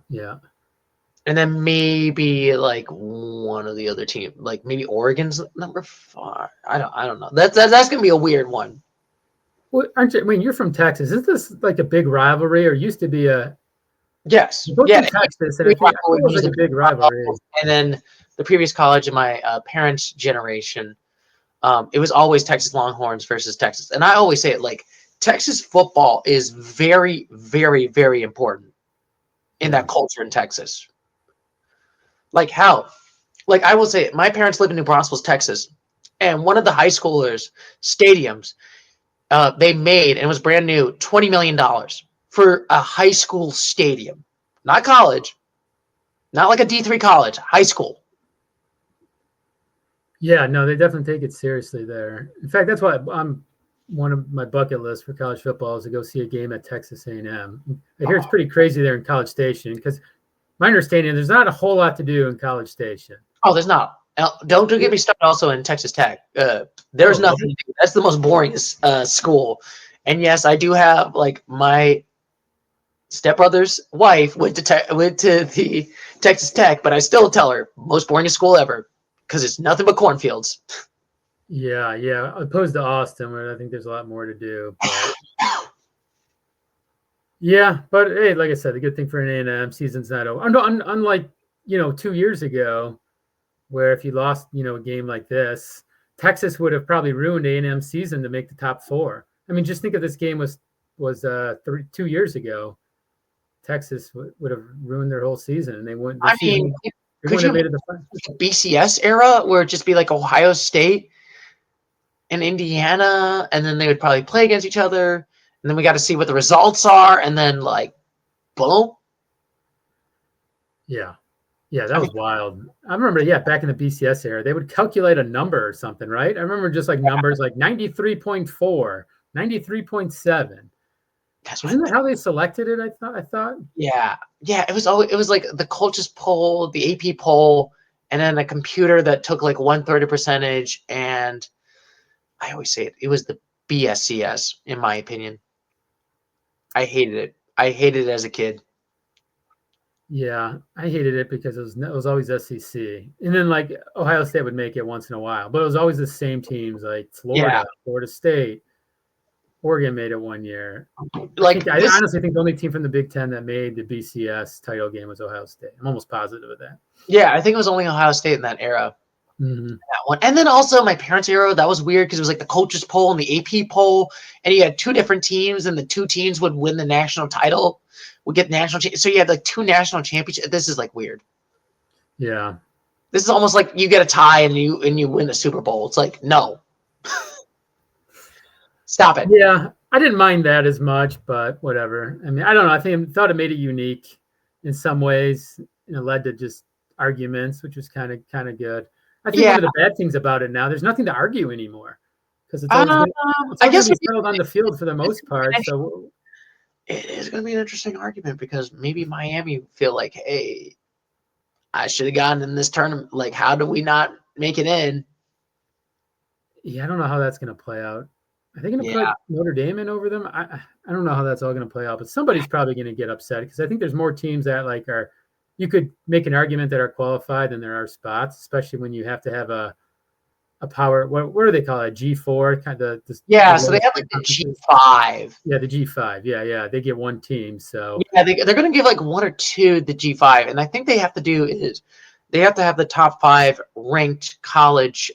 And then maybe like one of the other team, like maybe Oregon's number 5. I don't know. That's going to be a weird one. Well, you're from Texas. Is this like a big rivalry, or used to be a? Yes. Yeah. Texas, and it was like a big rivalry. And then the previous college in my parents' generation, it was always Texas Longhorns versus Texas. And I always say it, like, Texas football is very, very, very important in that culture in Texas. Like how? Like I will say it, my parents live in New Braunfels, Texas, and one of the high schoolers' stadiums they made, and it was brand new, $20 million for a high school stadium. Not college. Not like a D3 college. High school. Yeah, no, they definitely take it seriously there. In fact, that's why I'm one of my bucket lists for college football is to go see a game at Texas A&M. I hear it's pretty crazy there in College Station because my understanding, there's not a whole lot to do in College Station. Oh, there's not. Don't get me started also in Texas Tech. There's nothing to do. That's the most boring school. And yes, I do have, like, my stepbrother's wife went to the Texas Tech, but I still tell her most boringest school ever because it's nothing but cornfields. Yeah. Opposed to Austin, where I think there's a lot more to do. But yeah, but hey, like I said, the good thing for an A&M season's not over. Unlike 2 years ago, where if you lost a game like this, Texas would have probably ruined A&M's season to make the top 4. I mean, just think if this game was 2 years ago, Texas would have ruined their whole season, and they wouldn't. I mean, could you made it the BCS era where it'd just be like Ohio State and Indiana, and then they would probably play against each other, and then we got to see what the results are, and then like, boom. Yeah, that was wild. I remember, back in the BCS era, they would calculate a number or something, right? I remember just like numbers like 93.4, 93.7. Isn't that how they selected it? I thought. Yeah. It was like the coaches poll, the AP poll, and then a computer that took like 1/3 percentage. And I always say it was the BSCS, in my opinion. I hated it. I hated it as a kid. Yeah, I hated it because it was always SEC, and then like Ohio State would make it once in a while, but it was always the same teams like Florida, Florida State. Oregon made it one year. Like I honestly think the only team from the Big Ten that made the BCS title game was Ohio State. I'm almost positive of that. Yeah, I think it was only Ohio State in that era. Mm-hmm. That one. And then also my parents' era, that was weird because it was like the coaches poll and the AP poll, and you had two different teams, and the two teams would win the national title, would get national. So you had like two national championships. This is like weird. Yeah. This is almost like you get a tie and you win the Super Bowl. It's like, no. Stop it. Yeah, I didn't mind that as much, but whatever. I mean, I don't know. I thought it made it unique in some ways. It led to just arguments, which was kind of good. I think one of the bad things about it now, there's nothing to argue anymore because it's always settled on the field for the most part. So it is going to be an interesting argument because maybe Miami feel like, hey, I should have gotten in this tournament. Like, how do we not make it in? Yeah, I don't know how that's going to play out. Are they going to put Notre Dame in over them? I don't know how that's all going to play out, but somebody's probably going to get upset because I think there's more teams that you could make an argument that are qualified than there are spots, especially when you have to have a power. What do they call it? G4 kind of. So they have like the G5. Yeah, the G5. Yeah, they get one team. So yeah, they're going to give like one or two the G5, and I think they have to do is they have to have the top 5 ranked college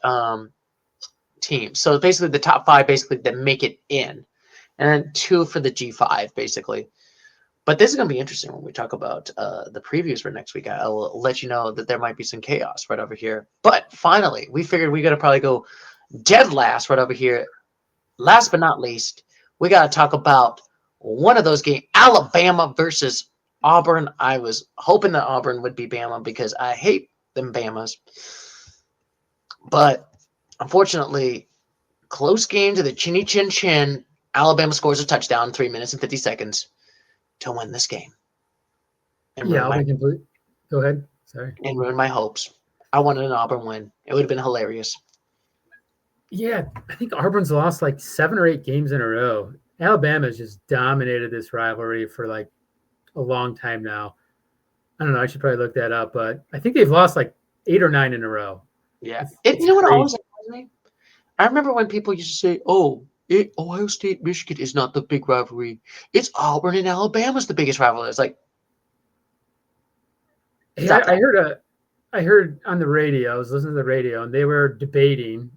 teams. So basically, the top 5 basically that make it in, and then 2 for the G5 basically. But this is going to be interesting when we talk about the previews for next week. I'll let you know that there might be some chaos right over here. But finally, we figured we got to probably go dead last right over here. Last but not least, we got to talk about one of those games, Alabama versus Auburn. I was hoping that Auburn would be Bama because I hate them Bamas. But unfortunately, close game to the chinny chin chin. Alabama scores a touchdown in 3 minutes and 50 seconds. To win this game. Go ahead. Sorry. And ruin my hopes. I wanted an Auburn win. It would have been hilarious. Yeah, I think Auburn's lost like 7 or 8 games in a row. Alabama's just dominated this rivalry for like a long time now. I don't know. I should probably look that up, but I think they've lost like 8 or 9 in a row. Yeah. You know what always surprised me? I remember when people used to say, Ohio State, Michigan is not the big rivalry. It's Auburn and Alabama's the biggest rivalry. It's like, I heard on the radio. I was listening to the radio, and they were debating.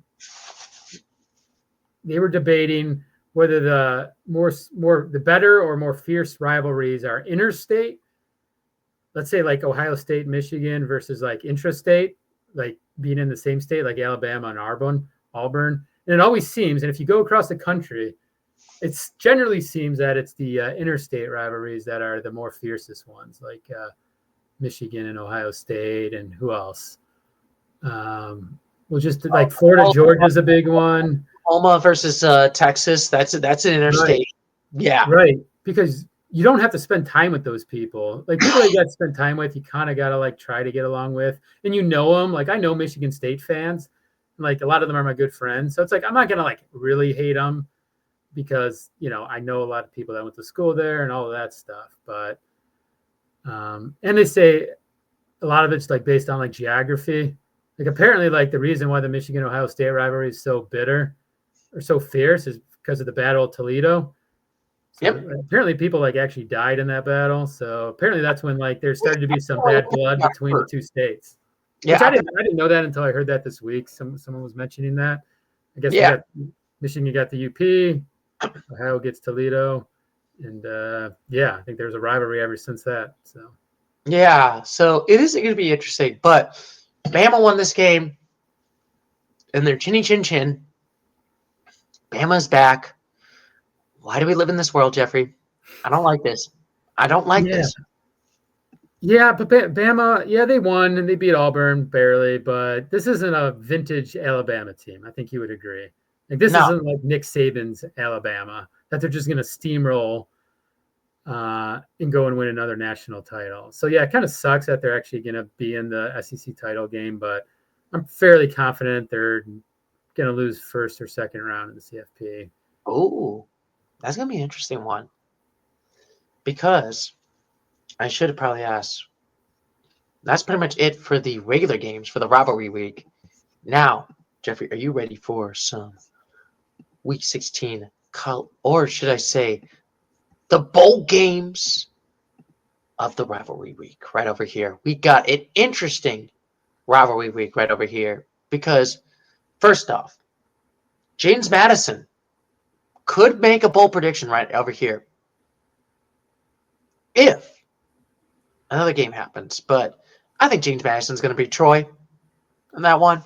Whether the better or more fierce rivalries are interstate. Let's say like Ohio State, Michigan versus like intrastate, like being in the same state, like Alabama and Auburn. And it always seems, and if you go across the country, it generally seems that it's the interstate rivalries that are the more fiercest ones, like Michigan and Ohio State, and who else? Just like Florida, Georgia's a big one. Oklahoma versus Texas, that's an interstate. Right. Yeah. Right, because you don't have to spend time with those people. Like people you got to spend time with, you kind of got to like try to get along with, and you know them. Like I know Michigan State fans. Like a lot of them are my good friends. So it's like, I'm not going to like really hate them because, I know a lot of people that went to school there and all of that stuff. But, and they say a lot of it's like based on like geography. Like apparently like the reason why the Michigan-Ohio State rivalry is so bitter or so fierce is because of the Battle of Toledo. So apparently people like actually died in that battle. So apparently that's when like there started to be some bad blood between the two states. Yeah, I didn't know that until I heard that this week. Someone was mentioning that. I guess Michigan got the UP, Ohio gets Toledo, and I think there's a rivalry ever since that. So so it is going to be interesting. But Bama won this game, and they're chinny chin chin. Bama's back. Why do we live in this world, Jeffrey? I don't like this. I don't like this. Yeah, but Bama, they won and they beat Auburn barely, but this isn't a vintage Alabama team. I think you would agree. Like this isn't like Nick Saban's Alabama that they're just going to steamroll and go and win another national title. So yeah, it kind of sucks that they're actually going to be in the SEC title game, but I'm fairly confident they're going to lose first or second round in the CFP. Oh, that's going to be an interesting one because I should have probably asked. That's pretty much it for the regular games for the rivalry week. Now, Jeffrey, are you ready for some Week 16 or should I say, the bowl games of the rivalry week right over here. We got an interesting rivalry week right over here because, first off, James Madison could make a bowl prediction right over here if another game happens. But I think James Madison's going to beat Troy in that one.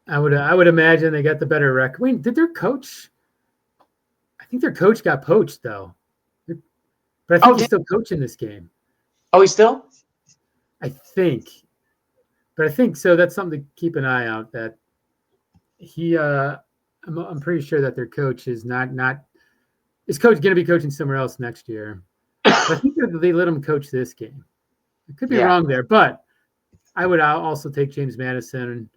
I would imagine they got the better record. Wait, did their coach? I think their coach got poached though, but I think he's still coaching this game. Oh, he's still? I think, but I think so. That's something to keep an eye out. That he, I'm pretty sure that their coach is not is coach going to be coaching somewhere else next year. But I think they let him coach this game. I could be wrong there, but I would also take James Madison.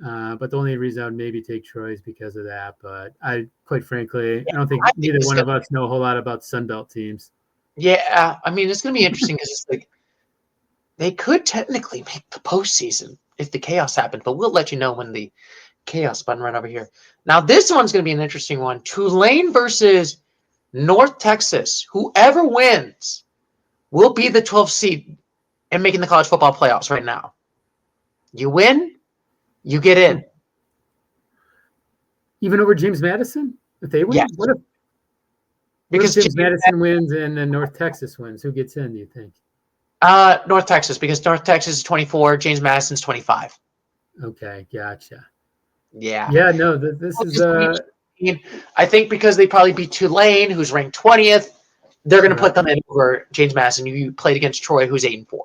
But the only reason I would maybe take Troy is because of that. But quite frankly, I don't think neither one of us know a whole lot about Sunbelt teams. Yeah, I mean, it's going to be interesting because it's like they could technically make the postseason if the chaos happened, but we'll let you know when the chaos button right over here. Now, this one's going to be an interesting one. Tulane versus North Texas. Whoever wins will be the 12th seed and making the college football playoffs right now. You win, you get in. Even over James Madison? If they win? Yes. What if James Madison wins and then North Texas wins? Who gets in, do you think? North Texas, because North Texas is 24, James Madison's 25. Okay, gotcha. Yeah. Yeah, no, this is I think because they probably beat Tulane, who's ranked 20th, they're going to put them in over James Madison. You played against Troy, who's 8-4.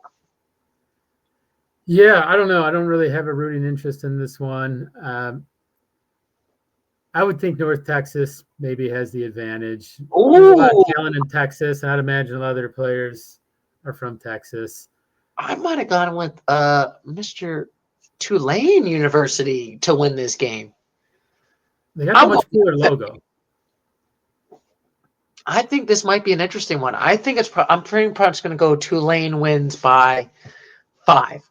Yeah, I don't know. I don't really have a rooting interest in this one. I would think North Texas maybe has the advantage. There's a lot of talent in Texas, and I'd imagine a lot of their players are from Texas. I might have gone with Mr. Tulane University to win this game. They got a much cooler logo. I think this might be an interesting one. I think I'm pretty much going to go Tulane wins by 5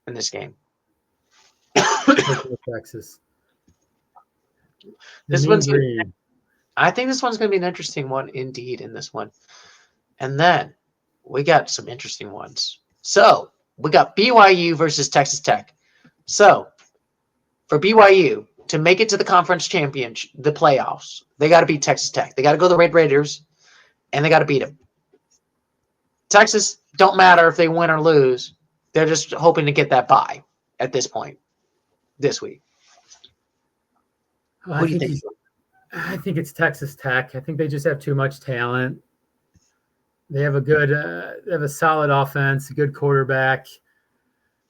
in this game. Texas. I think this one's going to be an interesting one indeed in this one. And then we got some interesting ones. So we got BYU versus Texas Tech. So for BYU to make it to the conference championship, the playoffs, they got to beat Texas Tech. They got to go to the Red Raiders, and they got to beat them. Texas, don't matter if they win or lose. They're just hoping to get that bye at this point this week. Well, I think it's Texas Tech. I think they just have too much talent. They have a solid offense, a good quarterback.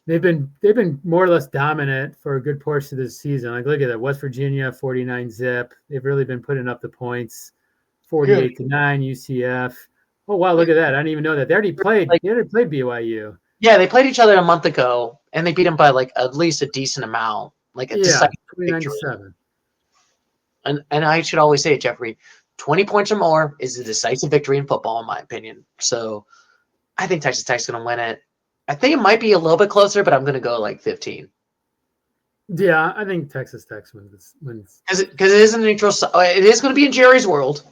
They've been more or less dominant for a good portion of this season. Like, look at that, West Virginia 49 zip. They've really been putting up the points, 48-9 UCF. Oh wow, look at that! I didn't even know that they already played. They already played BYU. Yeah, they played each other a month ago, and they beat them by like at least a decent amount, like a decisive victory. 29-7. And I should always say it, Jeffrey, 20 points or more is a decisive victory in football, in my opinion. So I think Texas Tech's going to win it. I think it might be a little bit closer, but I'm going to go like 15. Yeah, I think Texas Tech wins. Because it is a neutral. It is going to be in Jerry's world.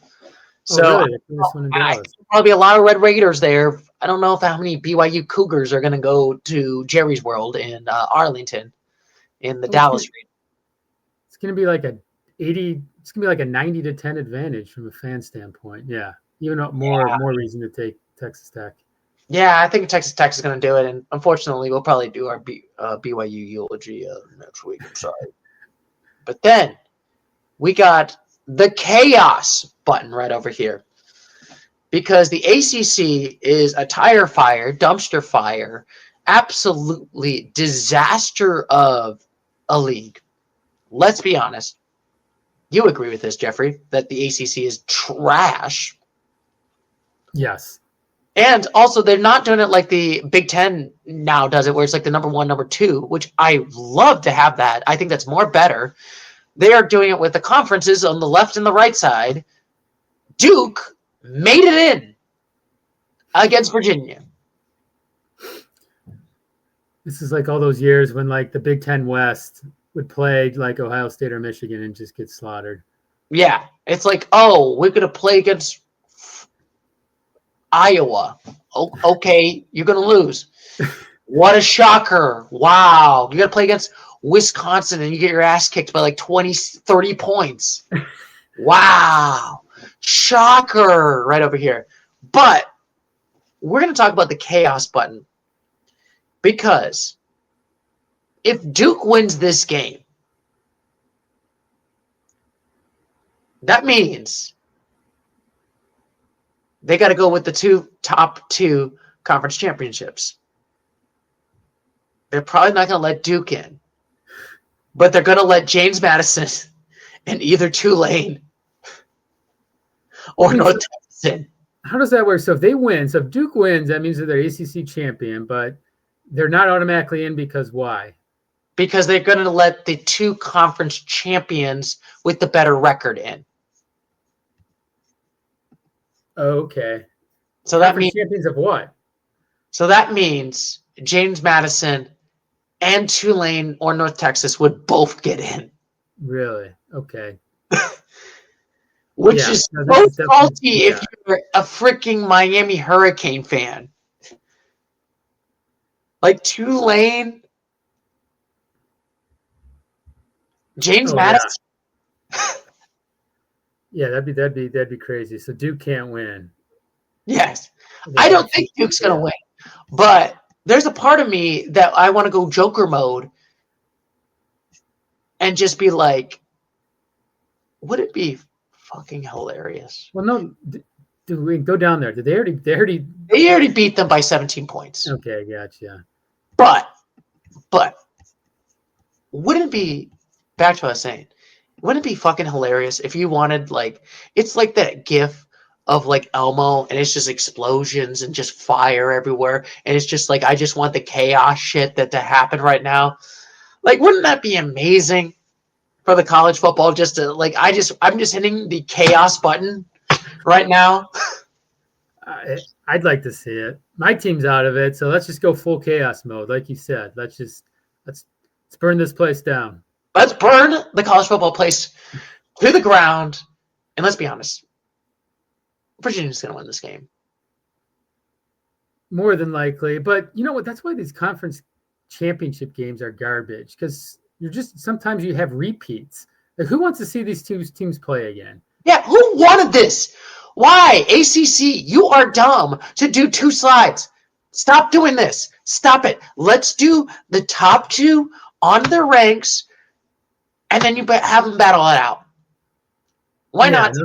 So probably a lot of Red Raiders there. I don't know how many BYU Cougars are going to go to Jerry's world in Arlington in the Dallas region. It's going to be like it's going to be like a 90-10 advantage from a fan standpoint. Yeah. Even more reason to take Texas Tech. Yeah, I think Texas Tech is going to do it. And unfortunately, we'll probably do our BYU eulogy next week. I'm sorry. But then we got the chaos button right over here. Because the ACC is a tire fire, dumpster fire, absolutely disaster of a league. Let's be honest. You agree with this, Jeffrey, that the ACC is trash. Yes. And also, they're not doing it like the Big Ten now does it, where it's like the number 1, number 2, which I love to have that. I think that's more better. They are doing it with the conferences on the left and the right side. Duke made it in against Virginia. This is like all those years when like the Big Ten West would play like Ohio State or Michigan and just get slaughtered. Yeah, it's like, oh, we're gonna play against Iowa. Oh, okay, you're gonna lose. What a shocker! Wow, you gotta play against Wisconsin and you get your ass kicked by like 20, 30 points. Wow, shocker! Right over here. But we're gonna talk about the chaos button because if Duke wins this game, that means they got to go with the top two conference championships. They're probably not going to let Duke in, but they're going to let James Madison and either Tulane or North Texas in. How does that work? So if they win, so if Duke wins, that means that they're ACC champion, but they're not automatically in because why? Because they're going to let the two conference champions with the better record in. Okay. So that means champions of what? So that means James Madison and Tulane or North Texas would both get in. Really? Okay. Which is so salty if you're a freaking Miami Hurricane fan. Like Tulane, James Madison. Yeah, that'd be crazy. So Duke can't win. Yes. I don't think Duke's gonna win. But there's a part of me that I want to go Joker mode and just be like, would it be fucking hilarious? Well, no, do we go down there? Did they already? They already beat them by 17 points. Okay, gotcha. But wouldn't it be, back to what I was saying, wouldn't it be fucking hilarious if you wanted, like, it's like that gif of like Elmo and it's just explosions and just fire everywhere and it's just like, I just want the chaos shit to happen right now. Like, wouldn't that be amazing for the college football? Just to like, I'm just hitting the chaos button right now. I'd like to see it. My team's out of it, so let's just go full chaos mode, like you said. Let's burn this place down. Let's burn the college football place to the ground, and let's be honest, Virginia's going to win this game. More than likely, but you know what? That's why these conference championship games are garbage, because sometimes you have repeats. Like, who wants to see these two teams play again? Yeah, who wanted this? Why? ACC, you are dumb to do two slides. Stop doing this. Stop it. Let's do the top two on their ranks, and then you have them battle it out. Why not? No,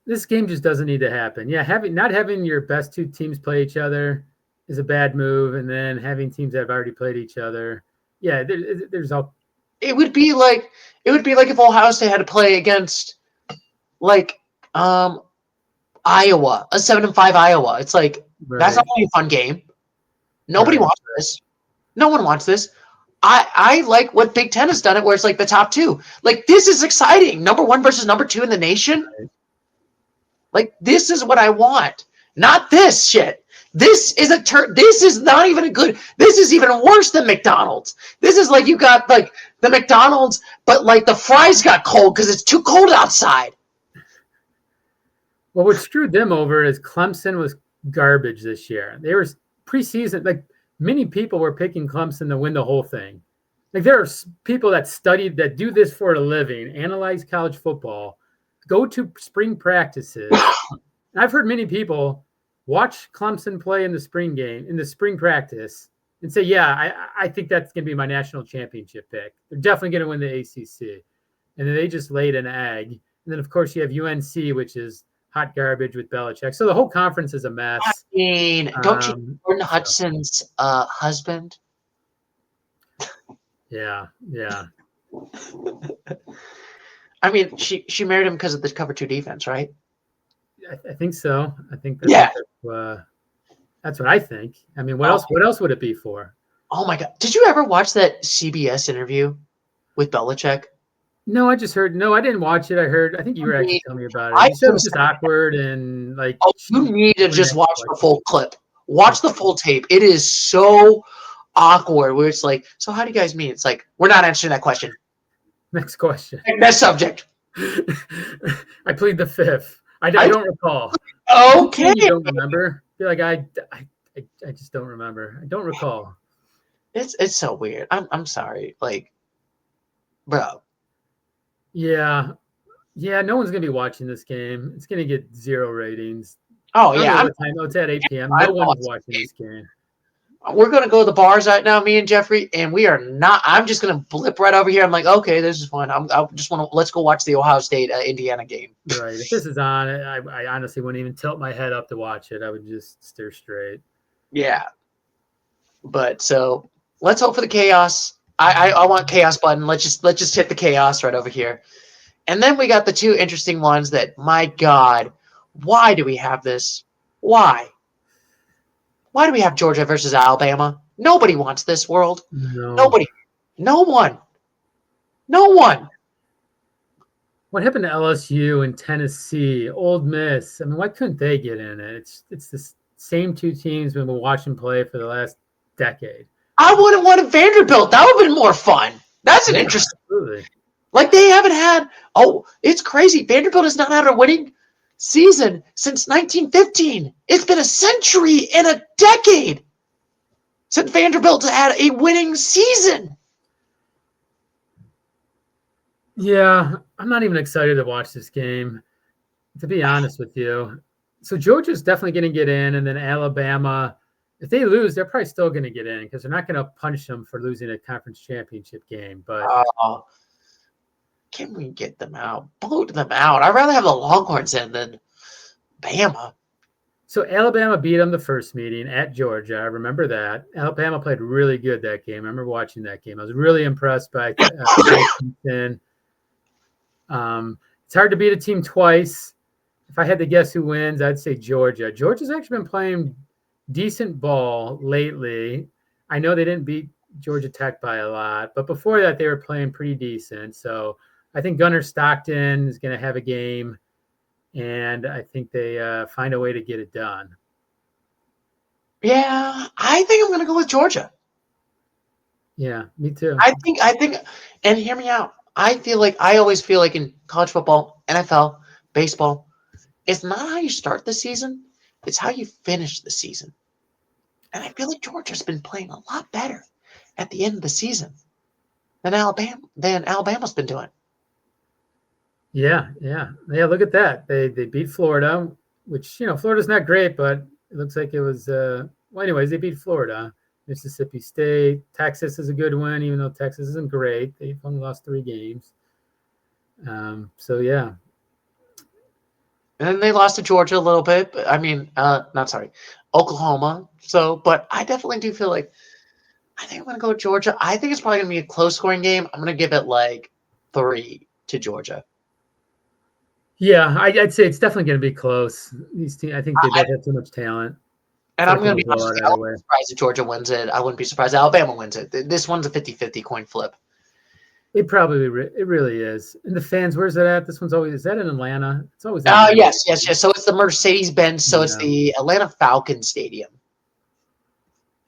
this game just doesn't need to happen. Yeah, not having your best two teams play each other is a bad move, and then having teams that have already played each other. Yeah, there's all. It would be like if Ohio State had to play against like Iowa, a 7-5 Iowa. It's like, that's not really a fun game. Nobody wants this. No one wants this. I like what Big Ten has done it, where it's like the top two. Like, this is exciting. Number one versus number two in the nation. Right. Like, this is what I want. Not this shit. This is this is not even a good. This is even worse than McDonald's. This is like you got like the McDonald's, but like the fries got cold because it's too cold outside. Well, what screwed them over is Clemson was garbage this year. They were preseason, like many people were picking Clemson to win the whole thing. Like, there are people that do this for a living, analyze college football, go to spring practices. And I've heard many people watch Clemson play in the spring practice, and say, yeah, I think that's going to be my national championship pick. They're definitely going to win the ACC. And then they just laid an egg. And then, of course, you have UNC, which is hot garbage with Belichick. So the whole conference is a mess. I mean, don't you know Gordon Hudson's husband? Yeah. I mean, she married him because of the cover two defense, right? I think so. I think that's what I think. I mean, what else? What else would it be for? Oh my God! Did you ever watch that CBS interview with Belichick? No, I just heard. No, I didn't watch it. I think you were actually telling me about it. You said it was just awkward and like. Oh, you need to just watch the full clip. Watch the full tape. It is so awkward. Where it's like, so how do you guys meet? It's like, we're not answering that question. Next question. Next subject. I plead the fifth. I don't recall. Okay. You don't remember? I feel like I just don't remember. I don't recall. It's so weird. I'm sorry. Like, bro. Yeah. Yeah, no one's gonna be watching this game. It's gonna get 0 ratings. Oh I don't yeah. know what time. Oh, it's at 8 p.m. No one's watching this game. We're gonna go to the bars right now, me and Jeffrey, and we are not. I'm just gonna blip right over here. I'm like, okay, this is fun. I just want to let's go watch the Ohio State Indiana game. Right. If this is on, I honestly wouldn't even tilt my head up to watch it. I would just stare straight. Yeah. But so let's hope for the chaos. I want chaos button. Let's just hit the chaos right over here. And then we got the two interesting ones that, my God, why do we have this? Why? Why do we have Georgia versus Alabama? Nobody wants this world. No. Nobody. No one. No one. What happened to LSU and Tennessee, Ole Miss? I mean, why couldn't they get in it? It's the same two teams we've been watching play for the last decade. I would have wanted Vanderbilt. That would have been more fun. That's an interesting. Absolutely. Like they haven't had. Oh, it's crazy. Vanderbilt has not had a winning season since 1915. It's been a century and a decade since Vanderbilt had a winning season. Yeah, I'm not even excited to watch this game, to be honest with you. So Georgia's definitely going to get in, and then Alabama, if they lose, they're probably still going to get in because they're not going to punish them for losing a conference championship game. But can we get them out? Boot them out. I'd rather have the Longhorns in than Bama. So Alabama beat them the first meeting at Georgia. I remember that. Alabama played really good that game. I remember watching that game. I was really impressed by Washington. It's hard to beat a team twice. If I had to guess who wins, I'd say Georgia. Georgia's actually been playing decent ball lately. I know they didn't beat Georgia Tech by a lot, but before that, they were playing pretty decent. So I think Gunnar Stockton is going to have a game, and I think they find a way to get it done. Yeah, I think I'm going to go with Georgia. Yeah, me too. I think, and hear me out. I always feel like in college football, NFL, baseball, it's not how you start the season, it's how you finish the season. And I feel like Georgia's been playing a lot better at the end of the season than Alabama's been doing. Yeah. Look at that. They beat Florida, which Florida's not great, but it looks like it was. Anyways, they beat Florida. Mississippi State, Texas is a good win, even though Texas isn't great. They've only lost 3 games. So yeah. And then they lost to Georgia a little bit. But Oklahoma. So, but I definitely do feel like I think I'm going to go with Georgia. I think it's probably going to be a close scoring game. I'm going to give it like 3 to Georgia. Yeah, I'd say it's definitely going to be close. These teams, I think they both have too much talent. And I'm going to be honest, I wouldn't be surprised if Georgia wins it. I wouldn't be surprised if Alabama wins it. This one's a 50-50 coin flip. It really is. And the fans, where's it at? This one's always, is that in Atlanta? It's always yes. So it's the Mercedes-Benz, so it's the Atlanta Falcons Stadium.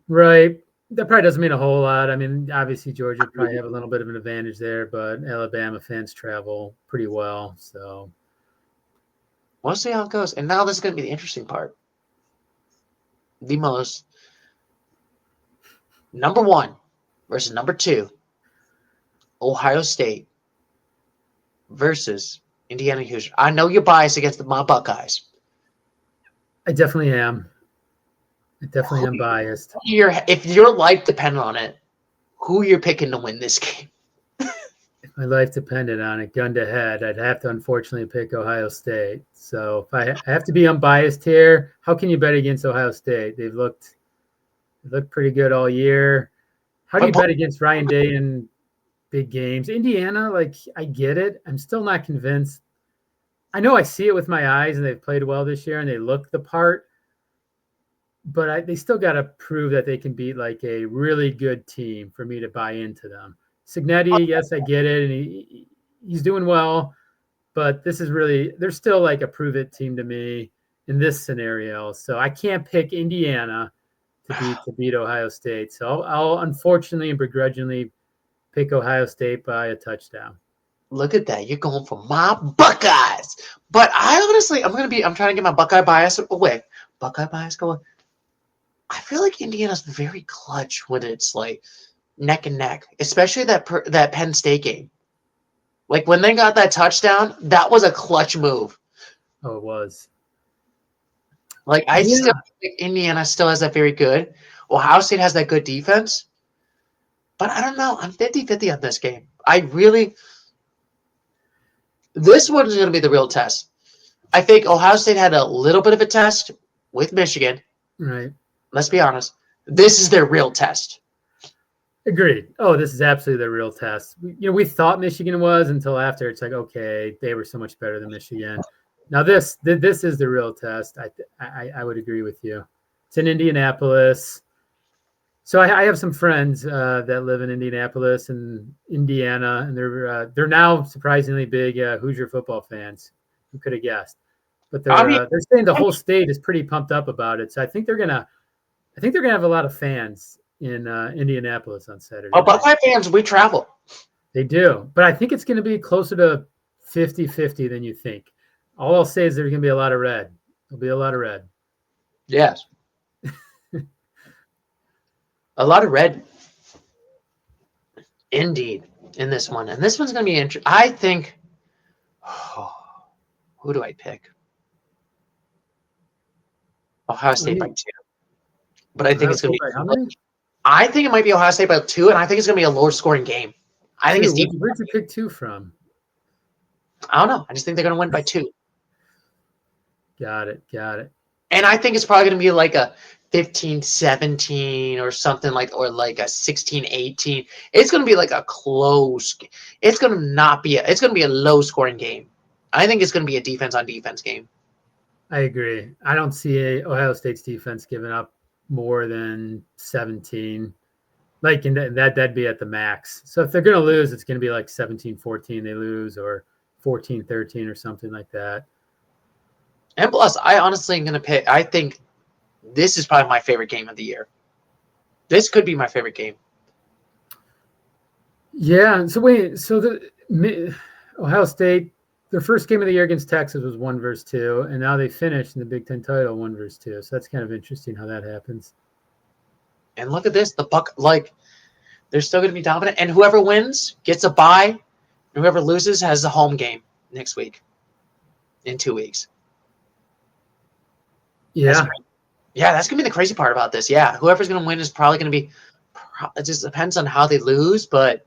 Right. That probably doesn't mean a whole lot. I mean, obviously Georgia probably have a little bit of an advantage there, but Alabama fans travel pretty well. So we'll see how it goes. And now this is going to be the interesting part. The most number 1 versus number 2, Ohio State versus Indiana Hoosiers. I know you're biased against my Buckeyes. I definitely am. I definitely am biased. If your life depended on it, who you're picking to win this game? If my life depended on it, gun to head, I'd have to unfortunately pick Ohio State. So if I have to be unbiased here, how can you bet against Ohio State? They've looked pretty good all year. How do you bet against Ryan Day in big games? Indiana, like, I get it. I'm still not convinced. I know I see it with my eyes, and they've played well this year, and they look the part. But they still got to prove that they can beat like a really good team for me to buy into them. Signetti, yes, I get it, and he's doing well, but this is really, they're still like a prove it team to me in this scenario. So I can't pick Indiana to beat Ohio State. So I'll unfortunately and begrudgingly pick Ohio State by a touchdown. Look at that. You're going for my Buckeyes. But I honestly, I'm trying to get my Buckeye bias away. Buckeye bias going. I feel like Indiana's very clutch when it's like neck and neck, especially that Penn State game. Like when they got that touchdown, that was a clutch move. Oh, it was. Like I still think Indiana still has that very good. Ohio State has that good defense. But I don't know. I'm 50-50 on this game. This one is going to be the real test. I think Ohio State had a little bit of a test with Michigan. Right. Let's be honest. This is their real test. Agreed. Oh, this is absolutely the real test. We thought Michigan was until after it's like, okay, they were so much better than Michigan. Now this is the real test. I would agree with you. It's in Indianapolis. So I have some friends that live in Indianapolis and Indiana, and they're now surprisingly big Hoosier football fans. Who could have guessed? But they're saying the whole state is pretty pumped up about it. So I think they're gonna have a lot of fans in Indianapolis on Saturday. Oh, Buckeye fans, we travel. They do, but I think it's going to be closer to 50-50 than you think. All I'll say is there's going to be a lot of red. There'll be a lot of red. Yes. A lot of red. Indeed, in this one. And this one's going to be interesting. I think, who do I pick? Ohio State by 2. But I think it's going to be how many? I think it might be Ohio State by 2, and I think it's going to be a lower scoring game. I think it's deep. Where'd you pick 2 from? I don't know. I just think they're going to win by 2. Got it. And I think it's probably going to be like a 15-17 or something or like a 16-18. It's going to be like a close. It's going to be a low scoring game. I think it's going to be a defense on defense game. I agree. I don't see Ohio State's defense giving up more than 17. Like, and that'd be at the max. So if they're going to lose, it's going to be like 17-14 they lose, or 14-13 or something like that. And plus, I honestly am going to pick. I think this is probably my favorite game of the year. This could be my favorite game. Yeah. So the Ohio State, their first game of the year against Texas was 1-2, and now they finished in the Big Ten title 1-2. So that's kind of interesting how that happens. And look at this, they're still going to be dominant, and whoever wins gets a bye, and whoever loses has a home game next week, in 2 weeks. Yeah. That's going to be the crazy part about this. Yeah, whoever's going to win is probably going to be – it just depends on how they lose, but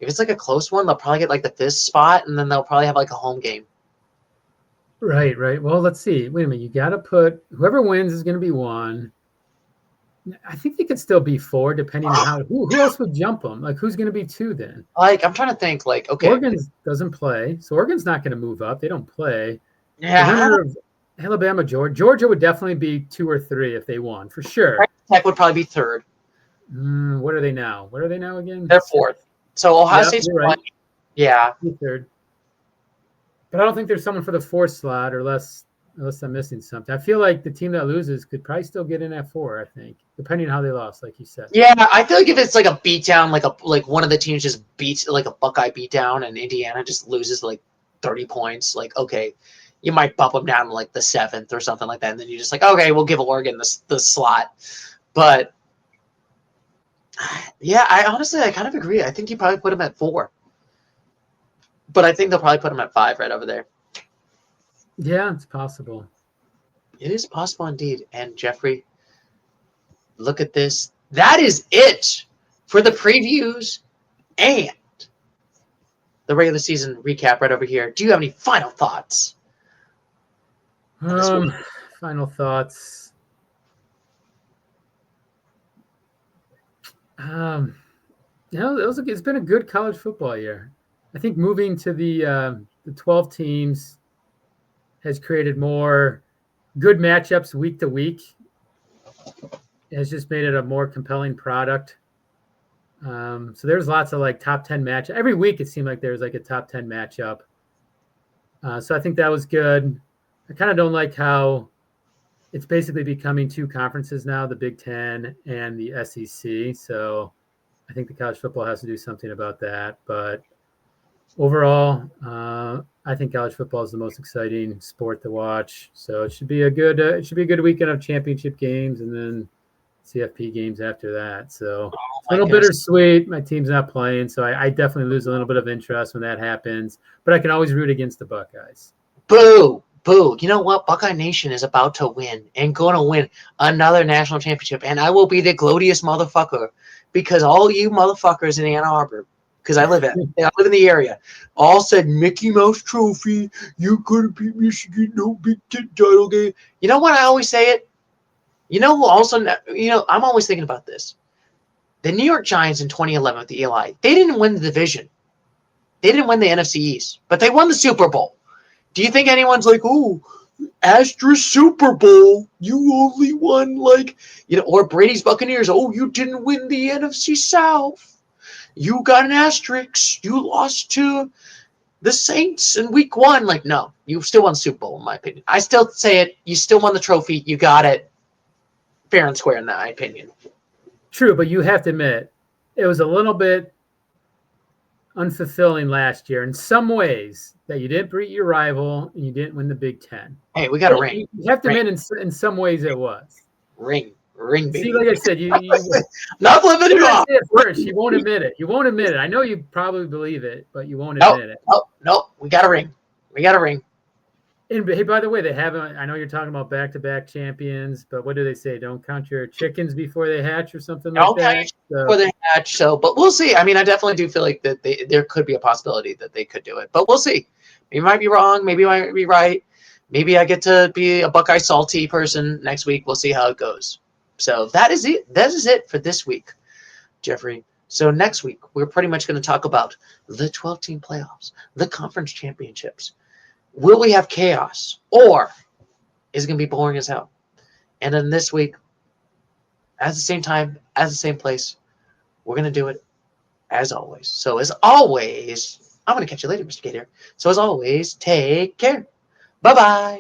if it's like a close one, they'll probably get like the 5th spot, and then they'll probably have like a home game. Right. Well, let's see. Wait a minute. You got to put – whoever wins is going to be 1. I think they could still be 4, depending on who else would jump them. Like, who's going to be 2 then? Like, I'm trying to think. Like, okay, Oregon doesn't play, so Oregon's not going to move up. They don't play. Yeah, Alabama, Georgia would definitely be 2 or 3 if they won, for sure. Tech would probably be 3rd. What are they now? What are they now again? They're 4th. So Ohio State's right. 1. Yeah, 3rd. But I don't think there's someone for the 4th slot, unless I'm missing something. I feel like the team that loses could probably still get in at 4, I think, depending on how they lost, like you said. Yeah, I feel like if it's like a beatdown, like one of the teams just beats like a Buckeye beatdown, and Indiana just loses like 30 points, like, okay, you might bump them down to like the 7th or something like that, and then you're just like, okay, we'll give Oregon the slot. But yeah, I kind of agree. I think you probably put them at 4, but I think they'll probably put them at 5 right over there. Yeah, it's possible. It is possible indeed. And Jeffrey, look at this. That is it for the previews and the regular season recap right over here. Do you have any final thoughts? Final thoughts. It's been a good college football year. I think moving to the 12 teams has created more good matchups week to week. It has just made it a more compelling product. So there's lots of like top 10 match. Every week it seemed like there was like a top 10 matchup. So I think that was good. I kind of don't like how it's basically becoming 2 conferences now, the Big Ten and the SEC. So I think the college football has to do something about that. But overall, I think college football is the most exciting sport to watch. So it should be a good weekend of championship games and then CFP games after that. So it's a little bittersweet. My team's not playing, so I definitely lose a little bit of interest when that happens. But I can always root against the Buckeyes. Boo! Boo! You know what? Buckeye Nation is about to win and going to win another national championship, and I will be the gloatiest motherfucker because all you motherfuckers in Ann Arbor, because I live in the area, all said Mickey Mouse Trophy. You couldn't beat Michigan, no Big Ten title game. You know what? I always say it. You know who also? I'm always thinking about this. The New York Giants in 2011 with the Eli, they didn't win the division. They didn't win the NFC East, but they won the Super Bowl. Do you think anyone's like, oh, asterisk Super Bowl, you only won or Brady's Buccaneers, oh, you didn't win the NFC South. You got an asterisk. You lost to the Saints in week 1. Like, no, you still won the Super Bowl, in my opinion. I still say it. You still won the trophy. You got it. Fair and square in my opinion. True, but you have to admit, it was a little bit unfulfilling last year in some ways that you didn't beat your rival and you didn't win the Big Ten. Hey, we got a ring. You have to admit in some ways it was. Ring, baby. See, like I said, you not flipping it off. First, you won't admit it. You won't admit it. I know you probably believe it, but you won't admit it. Nope. We got a ring. And hey, by the way, they haven't. I know you're talking about back-to-back champions, but what do they say? Don't count your chickens before they hatch, or something like that. Before they hatch. So, but we'll see. I mean, I definitely do feel like that there could be a possibility that they could do it, but we'll see. Maybe I might be wrong. Maybe I might be right. Maybe I get to be a Buckeye salty person next week. We'll see how it goes. So that is it. That is it for this week, Jeffrey. So next week we're pretty much going to talk about the 12-team playoffs, the conference championships. Will we have chaos, or is it going to be boring as hell? And then this week, at the same time, at the same place, we're going to do it as always. So as always, I'm going to catch you later, Mr. Gator. So as always, take care. Bye-bye.